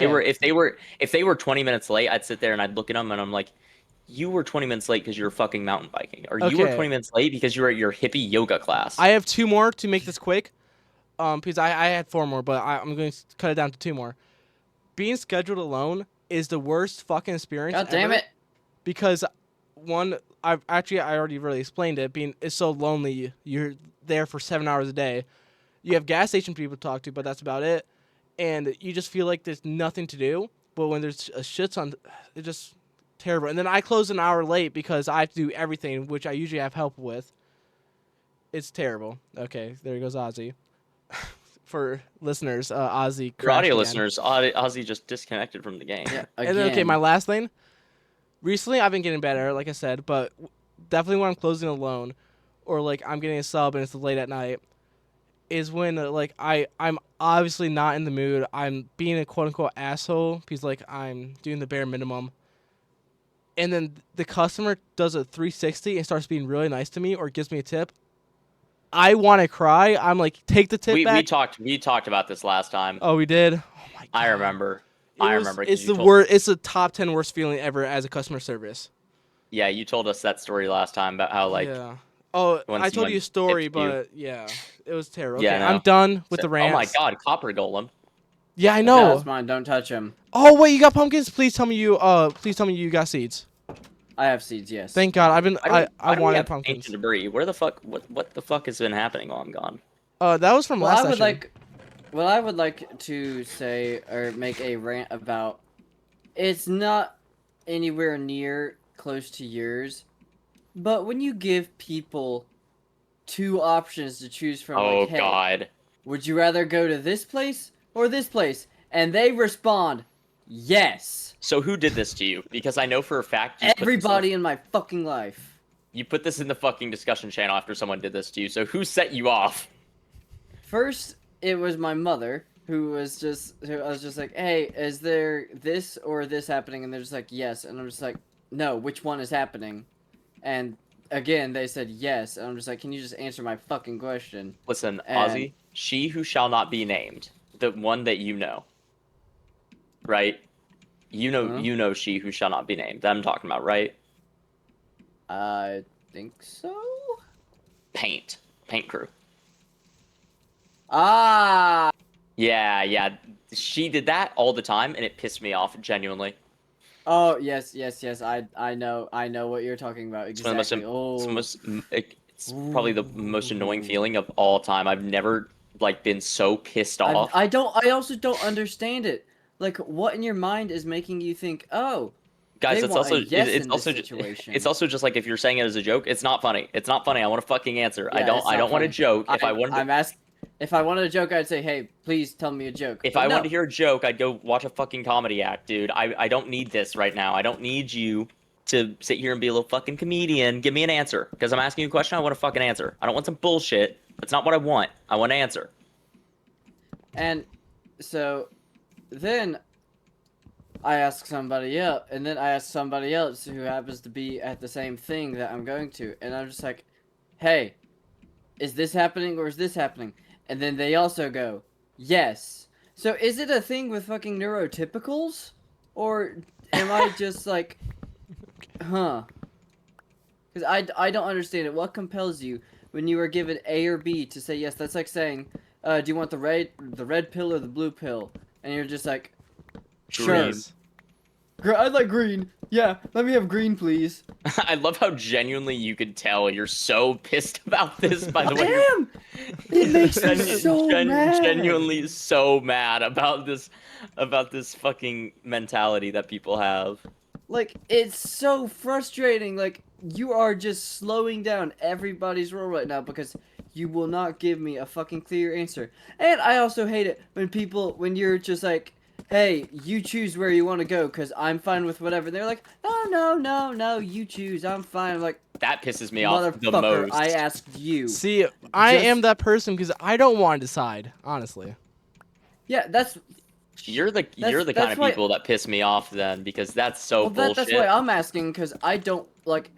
they were 20 minutes late, I'd sit there and I'd look at them and I'm like, you were 20 minutes late because you were fucking mountain biking, or you were 20 minutes late because you were at your hippie yoga class. I have 2 more to make this quick. Because I had 4 more, but I'm going to cut it down to 2 more. Being scheduled alone is the worst fucking experience. God damn it! Because one, I already really explained it. It's so lonely. You're there for 7 hours a day. You have gas station people to talk to, but that's about it. And you just feel like there's nothing to do. But when there's a shit ton, it's just terrible. And then I close an hour late because I have to do everything, which I usually have help with. It's terrible. Okay, there goes Ozzy. For listeners, Ozzy. For audio listeners, Ozzy just disconnected from the game. Yeah, and then, okay, my last thing. Recently, I've been getting better, like I said, but definitely when I'm closing alone, or like I'm getting a sub and it's late at night, is when like I'm obviously not in the mood. I'm being a quote unquote asshole because like I'm doing the bare minimum. And then the customer does a 360 and starts being really nice to me or gives me a tip. I want to cry. I'm like, take the tip back. We talked about this last time. Oh, we did? Oh my God. I remember. I remember. 'Cause It's you the told, worst. It's the top 10 worst feeling ever as a customer service. Yeah, you told us that story last time about how like Yeah. Oh, when I told you a someone story, tips you. but yeah, it was terrible. Yeah, Okay, I I'm know. done with So, the oh my rants. God, Copper Golem. Yeah, I Yeah, that's know. mine. Don't touch him. Oh wait, you got pumpkins? Please tell me you. Please tell me you got seeds. I have seeds. Yes. Thank God. I Why do we wanted have ancient pumpkins. debris? Where the fuck? What the fuck has been happening while I'm gone? That was from Well, last I would session. like. What I would like to say or make a rant about. It's not anywhere near close to yours, but when you give people two options to choose from, like, Oh hey, God. would you rather go to this place or this place? And they respond, yes. So who did this to you? Because I know for a fact you Everybody in my fucking life. put this in the fucking discussion channel after someone did this to you. So who set you off? First, it was my mother who I was just like, hey, is there this or this happening? And they're just like, yes. And I'm just like, no, which one is happening? And again, they said yes. And I'm just like, can you just answer my fucking question? Listen, And Ozzy, she who shall not be named, the one that you know, right? Huh? You know she who shall not be named. That I'm talking about, right? I think so. Paint crew. Ah. Yeah. She did that all the time, and it pissed me off genuinely. Oh yes. I know what you're talking about It's one of the exactly. Oh. it's probably the most annoying feeling of all time. I've never like been so pissed off. I also don't understand it. Like, what in your mind is making you think, oh, Guys, they it's want a also yes it's in this also situation? it's also just like if you're saying it as a joke, it's not funny. It's not funny. I want a fucking answer. Yeah, it's I not don't want a funny. joke. If I wanted I'm asked if I wanted a joke, I'd say, hey, please tell me a joke. if But I wanted no. to hear a joke, I'd go watch a fucking comedy act, dude. I don't need this right now. I don't need you to sit here and be a little fucking comedian. Give me an answer. Because I'm asking you a question, I want a fucking answer. I don't want some bullshit. That's not what I want. I want an answer. And so then I ask somebody else, and then I ask somebody else who happens to be at the same thing that I'm going to, and I'm just like, hey, is this happening or is this happening? And then they also go, yes. So is it a thing with fucking neurotypicals? Or am I just like, huh? Because I don't understand it. What compels you when you are given A or B to say yes? That's like saying, do you want the red pill or the blue pill? And you're just like, sure. Green. I'd like green. Yeah, let me have green, please. I love how genuinely you could tell you're so pissed about this, by the way. Damn! It makes me so mad. Genuinely so mad about this fucking mentality that people have. Like, it's so frustrating. Like, you are just slowing down everybody's roll right now because you will not give me a fucking clear answer. And I also hate it when you're just like, hey, you choose where you want to go because I'm fine with whatever. And they're like, no, you choose. I'm fine. I'm like, That pisses me off the motherfucker, most. I asked you. See, I am that person because I don't want to decide, honestly. Yeah, You're the kind that's of why- people that piss me off then, because that's so bullshit. that's why I'm asking, because I don't, like,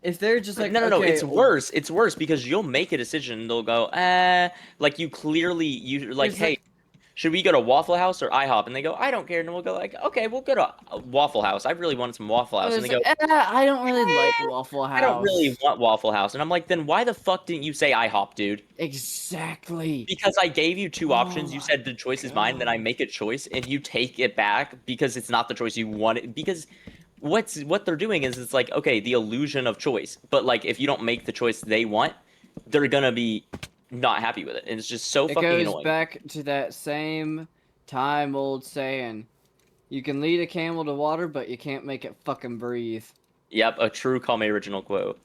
if they're just like, No, okay, it's worse. It's worse because you'll make a decision and they'll go, like you like, It's hey, like- should we go to Waffle House or IHOP? And they go, I don't care. And we'll go like, okay, we'll go to Waffle House. I really wanted some Waffle House. And they go, I don't really like Waffle House. I don't really want Waffle House. And I'm like, then why the fuck didn't you say IHOP, dude? Exactly. Because I gave you two options. You my said the choice is mine. Then I make a choice and you take it back because it's not the choice you wanted. Because what they're doing is it's like, okay, the illusion of choice. But like, if you don't make the choice they want, they're gonna be not happy with it. And it's just so It fucking goes annoying. back to that same time-old saying, you can lead a camel to water, but you can't make it fucking breathe. Yep, a true Call Me Original quote.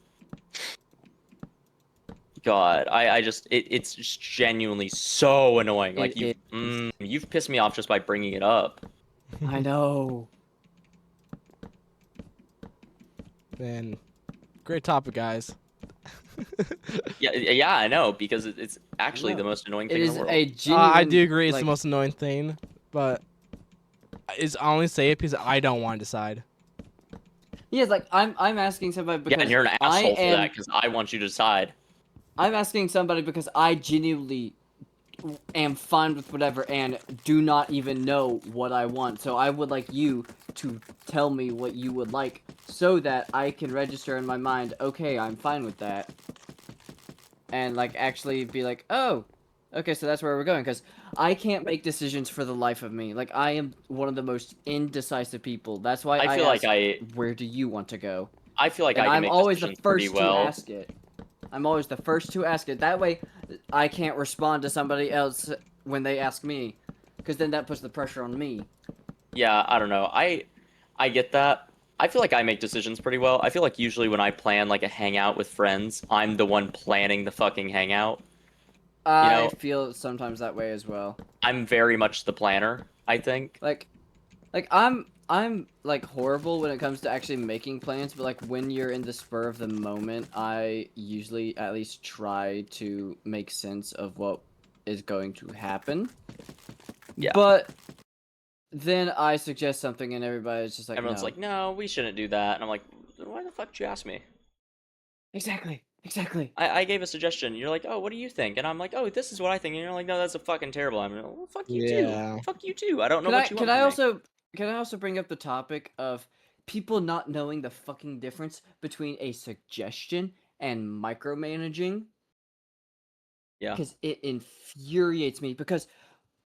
God, I just it's just genuinely so annoying. Like you've pissed me off just by bringing it up. I know. Man, great topic, guys. Yeah, I know because it's actually the most annoying It thing in is the world. a genuine. I do agree, it's like, the most annoying thing, but I only say it because I don't want to decide. Yeah, it's like I'm asking somebody because Yeah, and you're an I asshole for am. that because I want you to decide. I'm asking somebody because I genuinely am fine with whatever and do not even know what I want. So I would like you to tell me what you would like so that I can register in my mind, okay, I'm fine with that. And like actually be like, oh, okay, so that's where we're going. Because I can't make decisions for the life of me. Like, I am one of the most indecisive people. That's why I I feel like ask, where do you want to go? I feel like And I can I'm make always the decisions pretty first to well. ask it. I'm always the first to ask it. That way, I can't respond to somebody else when they ask me, because then that puts the pressure on me. Yeah, I don't know. I get that. I feel like I make decisions pretty well. I feel like usually when I plan like a hangout with friends, I'm the one planning the fucking hangout. You I know, feel sometimes that way as well. I'm very much the planner, I think. Like, I'm like horrible when it comes to actually making plans, but like when you're in the spur of the moment, I usually at least try to make sense of what is going to happen. Yeah. But then I suggest something and everybody's just like, Everyone's no. like, "No, we shouldn't do that." And I'm like, "Why the fuck did you ask me?" Exactly. I gave a suggestion. You're like, "Oh, what do you think?" And I'm like, "Oh, this is what I think." And you're like, "No, that's a fucking terrible." I'm like, "Well, fuck you too. Yeah. Fuck you too. I don't know Can I what you can want I from me." also can I also bring up the topic of people not knowing the fucking difference between a suggestion and micromanaging? Yeah. Because it infuriates me because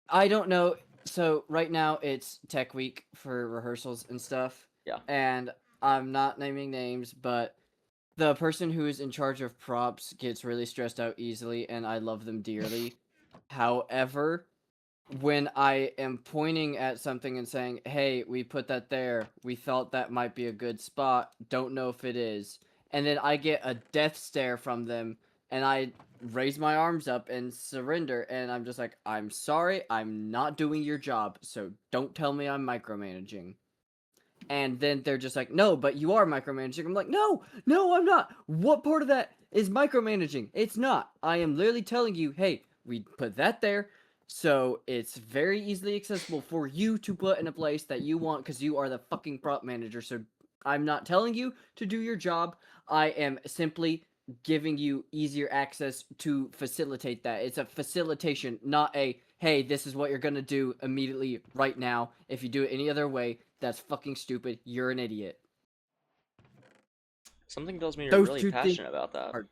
I don't know. So right now it's tech week for rehearsals and stuff. Yeah. And I'm not naming names, but the person who is in charge of props gets really stressed out easily, and I love them dearly. However, when I am pointing at something and saying, hey, we put that there, we thought that might be a good spot, don't know if it is, and then I get a death stare from them, and I raise my arms up and surrender, and I'm just like, I'm sorry, I'm not doing your job, so don't tell me I'm micromanaging. And then they're just like, no, but you are micromanaging. I'm like, no, I'm not. What part of that is micromanaging? It's not. I am literally telling you, hey, we put that there, so it's very easily accessible for you to put in a place that you want because you are the fucking prop manager. So I'm not telling you to do your job. I am simply giving you easier access to facilitate that. It's a facilitation, not a, hey, this is what you're gonna do immediately right now. If you do it any other way, that's fucking stupid. You're an idiot. Something tells me you're Those really two things passionate about that. are.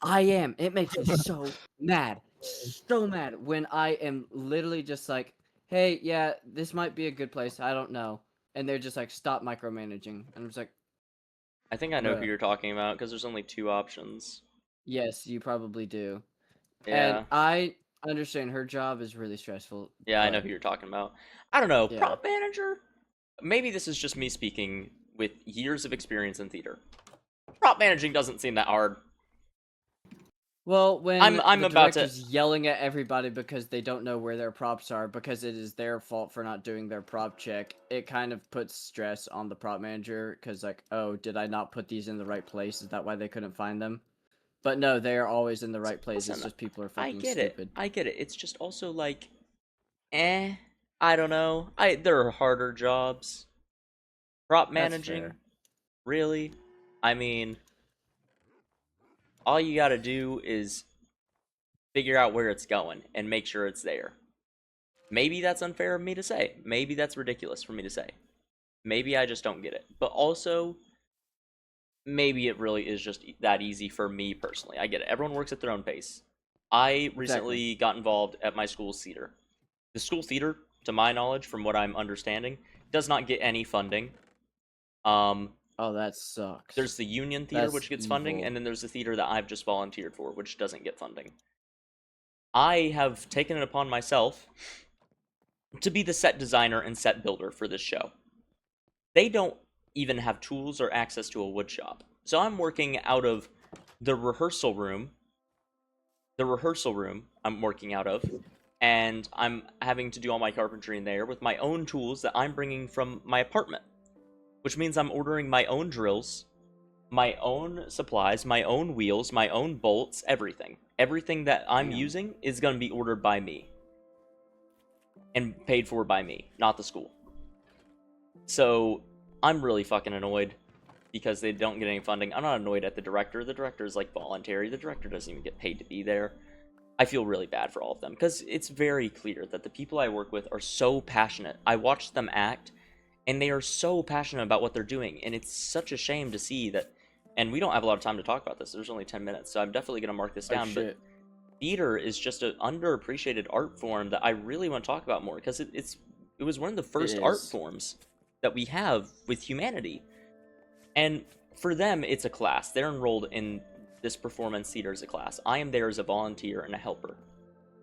I am. It makes me so mad. So mad when I am literally just like, hey, yeah, this might be a good place. I don't know. And they're just like, stop micromanaging. And I'm just like, I think I know who bruh. you're talking about because there's only two options. Yes, you probably do. And Yeah. I understand her job is really stressful, Yeah, I know but who you're talking about. I don't know. yeah. Prop manager? Maybe this is just me speaking with years of experience in theater. Prop managing doesn't seem that hard. Well, when I'm the about to. director's yelling at everybody because they don't know where their props are because it is their fault for not doing their prop check, it kind of puts stress on the prop manager because, like, oh, did I not put these in the right place? Is that why they couldn't find them? But no, they are always in the right place. It's Listen, just people are I fucking get it. stupid. I get it. It's just also like, eh. I don't know. There are harder jobs. Prop That's managing, fair. really? I mean, all you gotta do is figure out where it's going and make sure it's there. Maybe that's unfair of me to say. Maybe that's ridiculous for me to say. Maybe I just don't get it. But also, maybe it really is just that easy for me personally. I get it. Everyone works at their own pace. I Exactly. recently got involved at my school's theater. The school theater, to my knowledge, from what I'm understanding, does not get any funding. Um, Oh, that sucks. there's the Union Theater, That's which gets funding, evil. and then there's the theater that I've just volunteered for, which doesn't get funding. I have taken it upon myself to be the set designer and set builder for this show. They don't even have tools or access to a wood shop. So I'm working out of the rehearsal room. The rehearsal room I'm working out of, and I'm having to do all my carpentry in there with my own tools that I'm bringing from my apartment, which means I'm ordering my own drills, my own supplies, my own wheels, my own bolts, everything. Everything that I'm Damn. using is going to be ordered by me and paid for by me, not the school. So I'm really fucking annoyed because they don't get any funding. I'm not annoyed at the director. The director is like voluntary. The director doesn't even get paid to be there. I feel really bad for all of them because it's very clear that the people I work with are so passionate. I watch them act, and they are so passionate about what they're doing, and it's such a shame to see that. And we don't have a lot of time to talk about this. There's only 10 minutes, so I'm definitely going to mark this Oh, down. shit. But theater is just an underappreciated art form that I really want to talk about more because it was one of the first art is. forms that we have with humanity. And for them, it's a class. They're enrolled in this performance theater as a class. I am there as a volunteer and a helper.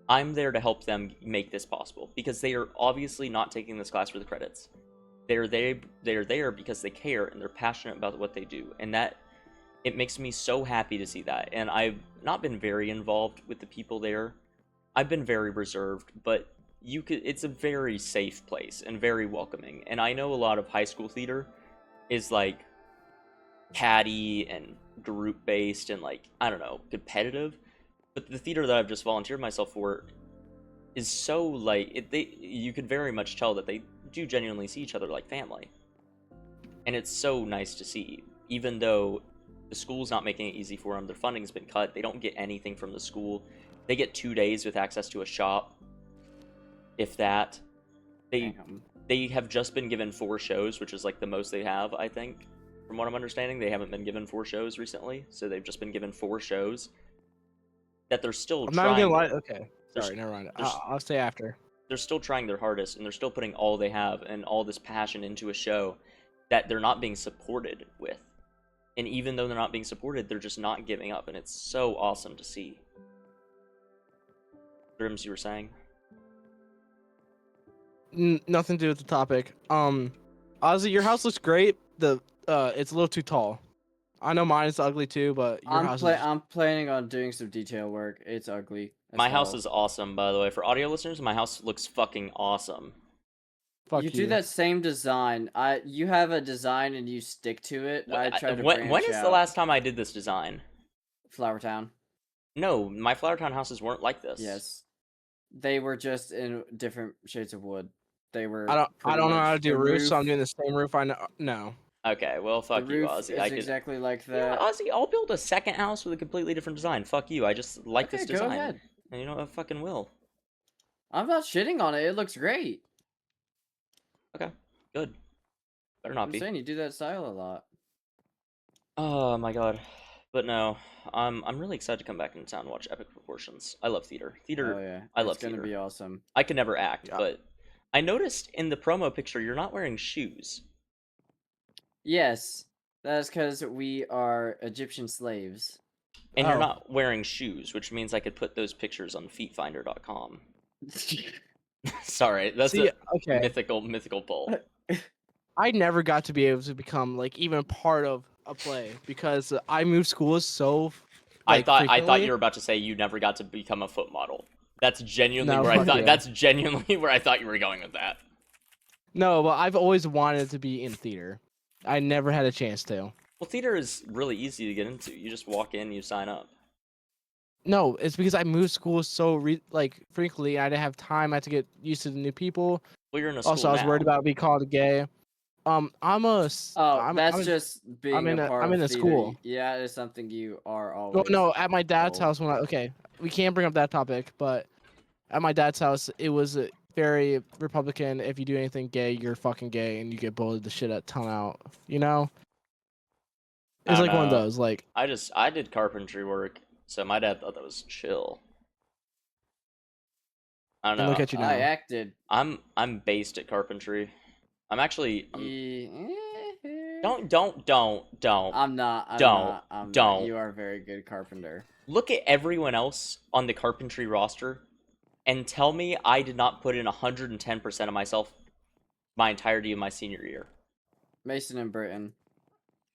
I'm there to help them make this possible because they are obviously not taking this class for the credits. They're there because they care and they're passionate about what they do, and that it makes me so happy to see that. And I've not been very involved with the people there. I've been very reserved, but it's a very safe place and very welcoming. And I know a lot of high school theater is like catty and group based and like, I don't know, competitive. But the theater that I've just volunteered myself for is so like you could very much tell that they do genuinely see each other like family. And it's so nice to see, even though the school's not making it easy for them. Their funding's been cut. They don't get anything from the school. They get 2 days with access to a shop, if that. They have just been given 4 shows, which is like the most they have, I think. From what I'm understanding, they haven't been given 4 shows recently, so they've just been given 4 shows that they're still I'm trying. not gonna lie. Okay, There's- sorry, never mind. there's- I'll say after. They're still trying their hardest, and they're still putting all they have and all this passion into a show that they're not being supported with. And even though they're not being supported, they're just not giving up, and it's so awesome to see. Grims, you were saying? Nothing to do with the topic. Ozzy, your house looks great. It's a little too tall. I know mine is ugly too, but your house is... I'm planning on doing some detail work. It's ugly. My house is awesome, by the way. For audio listeners, my house looks fucking awesome. Fuck you do that same design. You have a design and you stick to it. I try to branch When is out. the last time I did this design? Flower Town. No, my Flower Town houses weren't like this. Yes, they were just in different shades of wood. They were. I don't know how to do the roofs, so I'm roof- doing the same roof. I know. No. Okay, well, The fuck you, roof Ozzy. is exactly like You know that. what, Ozzy, I'll build a second house with a completely different design. Fuck you. I just like Okay, this go design. ahead. And you know what? I fucking will. I'm not shitting on it. It looks great. Okay, good. Better not I'm be. saying you do that style a lot. Oh my god. But no, I'm really excited to come back into town and watch Epic Proportions. I love theater. Theater, Oh yeah, I love it's gonna theater. be awesome. I can never act, Yeah. but I noticed in the promo picture you're not wearing shoes. Yes, that's because we are Egyptian slaves. And you're Oh. not wearing shoes, which means I could put those pictures on feetfinder.com. Sorry, that's See, a okay. mythical pull. I never got to be able to become like even part of a play because I moved schools so. Like, I thought frequently. you were about to say you never got to become a foot model. That's genuinely No, where I fuck thought. yeah. That's genuinely where I thought you were going with that. No, but I've always wanted to be in theater. I never had a chance to. Well, theater is really easy to get into. You just walk in, you sign up. No, it's because I moved schools so frequently. I didn't have time. I had to get used to the new people. Well, you're in a school Also, I was now. worried about being called gay. That's just being I'm in a a- part I'm of in a theater. school. Yeah, it's something you are always. Well, no, at my dad's told. house. We can't bring up that topic, but at my dad's house, it was very Republican. If you do anything gay, you're fucking gay, and you get bullied the shit out ton out. You know, I it's don't like one of know. those. Like, I did carpentry work, so my dad thought that was chill. I don't and know. look at you now. I acted. I'm based at carpentry. I'm actually Don't. don't. I'm not. I'm Don't. not. I'm Don't. Not. You are a very good carpenter. Look at everyone else on the carpentry roster and tell me I did not put in 110% of myself my entirety of my senior year. Mason and Britton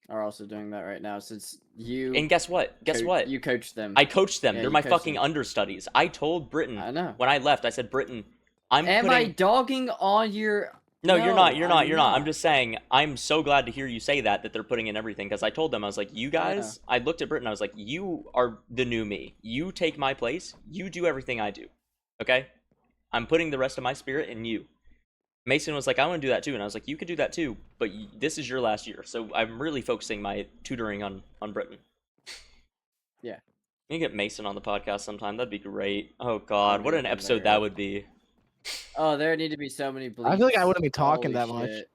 are also doing that right now since you. And guess what? Guess what? You coached them. I coached them. Yeah, They're you my coached fucking them. understudies. I told Britton I know. when I left, I said, Britton, Am I putting... dogging on your? No, you're not. You're not. I'm You're not. I'm just saying. I'm so glad to hear you say that they're putting in everything because I told them I was like, you guys. I looked at Britton. I was like, you are the new me. You take my place. You do everything I do. Okay. I'm putting the rest of my spirit in you. Mason was like, I want to do that too, and I was like, you could do that too, but this is your last year, so I'm really focusing my tutoring on Britton. Yeah. We can get Mason on the podcast sometime. That'd be great. Oh God, what be an episode that would be. Oh, there need to be so many bleeps. I feel like I wouldn't be talking Holy that much. shit.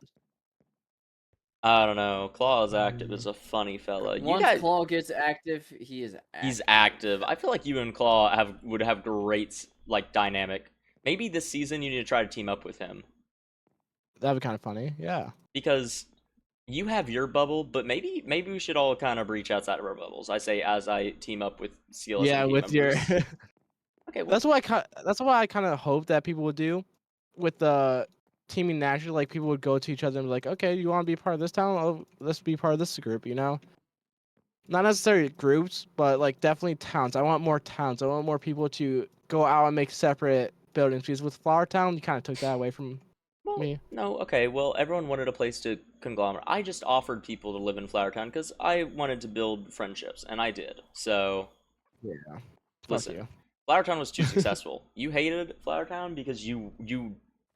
I don't know. Claw is active as a funny fella. You Once guys, Claw gets active, he is active. he's active. I feel like you and Claw would have great like dynamic. Maybe this season you need to try to team up with him That'd be kind of funny. Yeah. because you have your bubble, but maybe we should all kind of reach outside of our bubbles. I say as I team up with CLS. Yeah, and with your. Okay, well, That's why I kind of hope that people would do, with the teaming naturally. Like people would go to each other and be like, okay, you want to be part of this town? Oh, let's be part of this group. You know. Not necessarily groups, but like definitely towns. I want more towns. I want more people to go out and make separate buildings. Because with Flower Town, you kind of took that away from well, me. no, okay. Well, everyone wanted a place to conglomerate. I just offered people to live in Flowertown because I wanted to build friendships, and I did. So, Yeah. listen, Fuck you. Flowertown was too successful. You hated Flowertown because you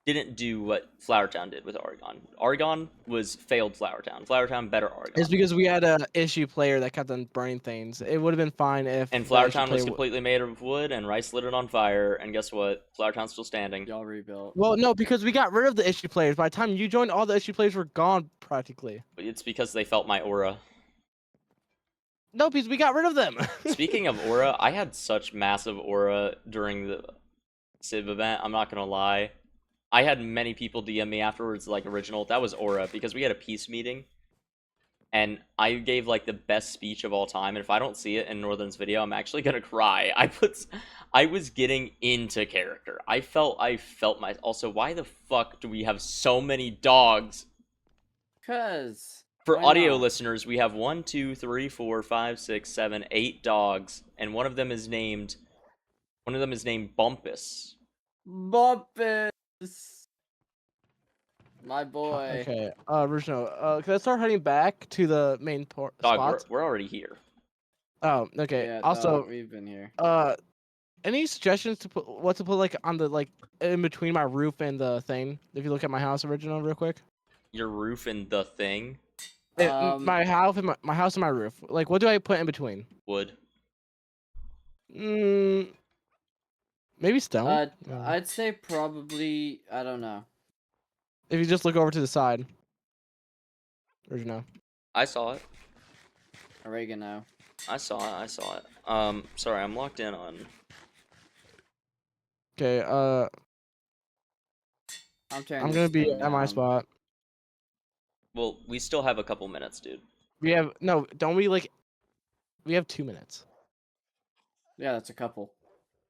didn't do what Flowertown did with Oregon. Oregon was failed Flowertown. Flowertown better Oregon. It's because we had a issue player that kept on burning things. It would have been fine if. And the issue Flowertown was player completely made of wood, and Rice lit it on fire. And guess what? Flowertown's still standing. Y'all rebuilt. Well, no, because we got rid of the issue players. By the time you joined, all the issue players were gone practically. It's because they felt my aura. No, because we got rid of them. Speaking of aura, I had such massive aura during the Civ event. I'm not gonna lie. I had many people DM me afterwards, like original. That was aura because we had a peace meeting, and I gave like the best speech of all time. And if I don't see it in Northern's video, I'm actually gonna cry. I was getting into character. I felt my. Also, why the fuck do we have so many dogs? Cause For why audio not? listeners, we have 1, 2, 3, 4, 5, 6, 7, 8 dogs, and one of them is named Bumpus. Bumpus. My boy. Okay, original. Can I start heading back to the main Dog, spots? we're already here. Oh, okay. Yeah, Also, we've been here. any suggestions to put like on the like in between my roof and the thing? If you look at my house original real quick. Your roof and the thing. My house and my house and my roof. Like, what do I put in between? Wood. Maybe stone. I'd say probably, I don't know. If you just look over to the side. Original. I saw it. Oregano. I saw it. Sorry, I'm locked in on. Okay. I'm I'm gonna be at my spot. Well, we still have a couple minutes, dude. We have no. Don't we like? We have 2 minutes. Yeah, that's a couple.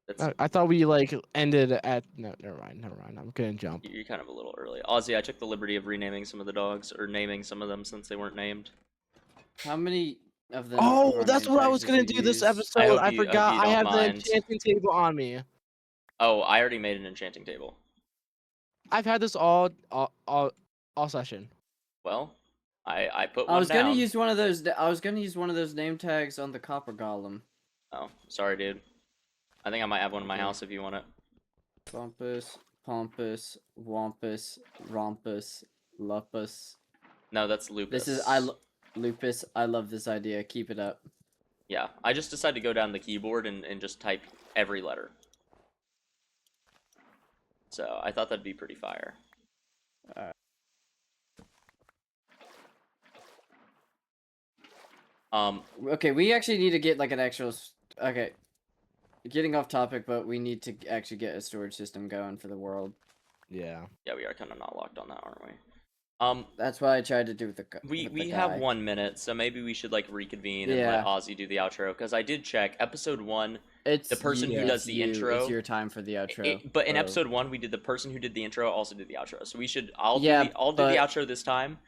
That's I thought we like ended at no. Never mind. I'm gonna jump. you're kind of a little early. Ozzy, I took the liberty of renaming some of the dogs, or naming some of them since they weren't named. How many of them? Oh, of our that's name what I tags was did gonna you do this use? episode. hope I you- hope forgot. you I don't have mind. the enchanting table on me. Oh, I already made an enchanting table. I've had this all session. Well, I put one I was gonna down. use one of those. I was gonna use one of those name tags on the copper golem. Oh, sorry, dude. I think I might have one in my Okay. house if you want it. Bumpus, Pompous, Wampus, Rompus, Lupus. No, that's Lupus. This is Lupus. I love this idea. Keep it up. Yeah, I just decided to go down the keyboard and just type every letter. So I thought that'd be pretty fire. Okay, we actually need to get like an actual. Okay, getting off topic, but we need to actually get a storage system going for the world. Yeah. Yeah, we are kind of not locked on that, aren't we? That's what I tried to do with the. We have 1 minute, so maybe we should like reconvene and Yeah. let Ozzy do the outro because I did check episode 1. It's the person who you, does it's the you, intro- It's your time for the outro. But in bro. episode 1, we did the person who did the intro also did the outro. So we should. I'll Yeah, do the but- outro this time.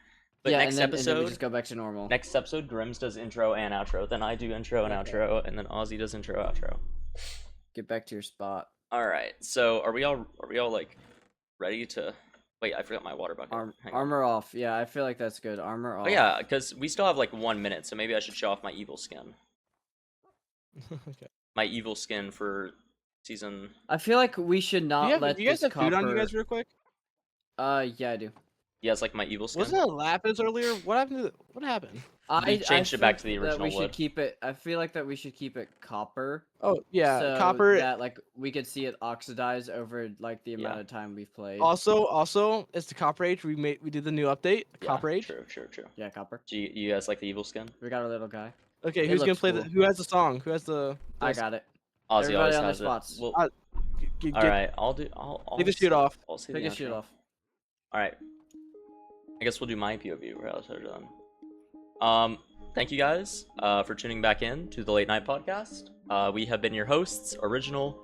But yeah, next and then we episode, just go back to normal. next episode, Grims does intro and outro. Then I do intro and Okay. outro, and then Ozzy does intro outro. Get back to your spot. All right. So are we all like ready to? Wait, I forgot my water bucket. Hang on. Armor off. Yeah, I feel like that's good. Armor off. Oh yeah, because we still have like 1 minute, so maybe I should show off my evil skin. Okay. My evil skin for season. I feel like we should not let You guys this have food on you copper- guys real quick? Yeah, I do. You guys like my evil skin? Wasn't it lapis earlier? What happened? What happened? We changed it back to the think that original we should wood. keep it. I feel like that we should keep it copper. Oh yeah, so copper. That like we could see it oxidize over like the amount Yeah. of time we've played. Also, it's the Copper Age. We did the new update. Yeah, Copper Age. True. Yeah, copper. Do you guys like the evil skin? We got a little guy. Okay, It who's gonna looks play cool. who has the song? Who has the? I got it. Ozzy Everybody always on their has it. spots. Well, Get, all right, I'll Take the shoot off. I'll say Take the a shoot outro. off. All right. I guess we'll do my POV. Where else are done? Thank you guys for tuning back in to the Late Night Podcast. We have been your hosts, Original,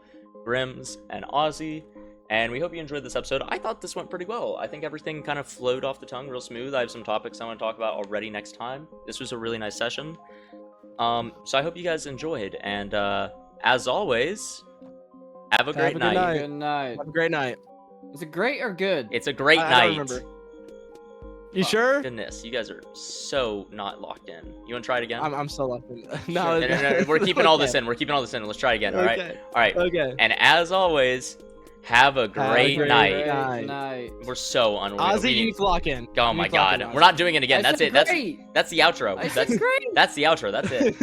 Grims, and Ozzy, and we hope you enjoyed this episode. I thought this went pretty well. I think everything kind of flowed off the tongue real smooth. I have some topics I want to talk about already next time. This was a really nice session. So I hope you guys enjoyed, and as always, have a great good night. night. Good night. Have a great night. Is it great or good? It's a great I night. don't remember. You sure? Goodness, you guys are so not locked in. You want to try it again? I'm so lucky. No, we're keeping all this in. We're keeping all this in. Let's try it again. All right. Okay. All right. Okay. And as always, have a great great night. night. Night. We're so unreal. Ozzy, you lock in. Oh You my lock in, god, Ozzy. we're not doing it again. I That's said it. great. That's the outro. I said That's great. that's the outro. That's it.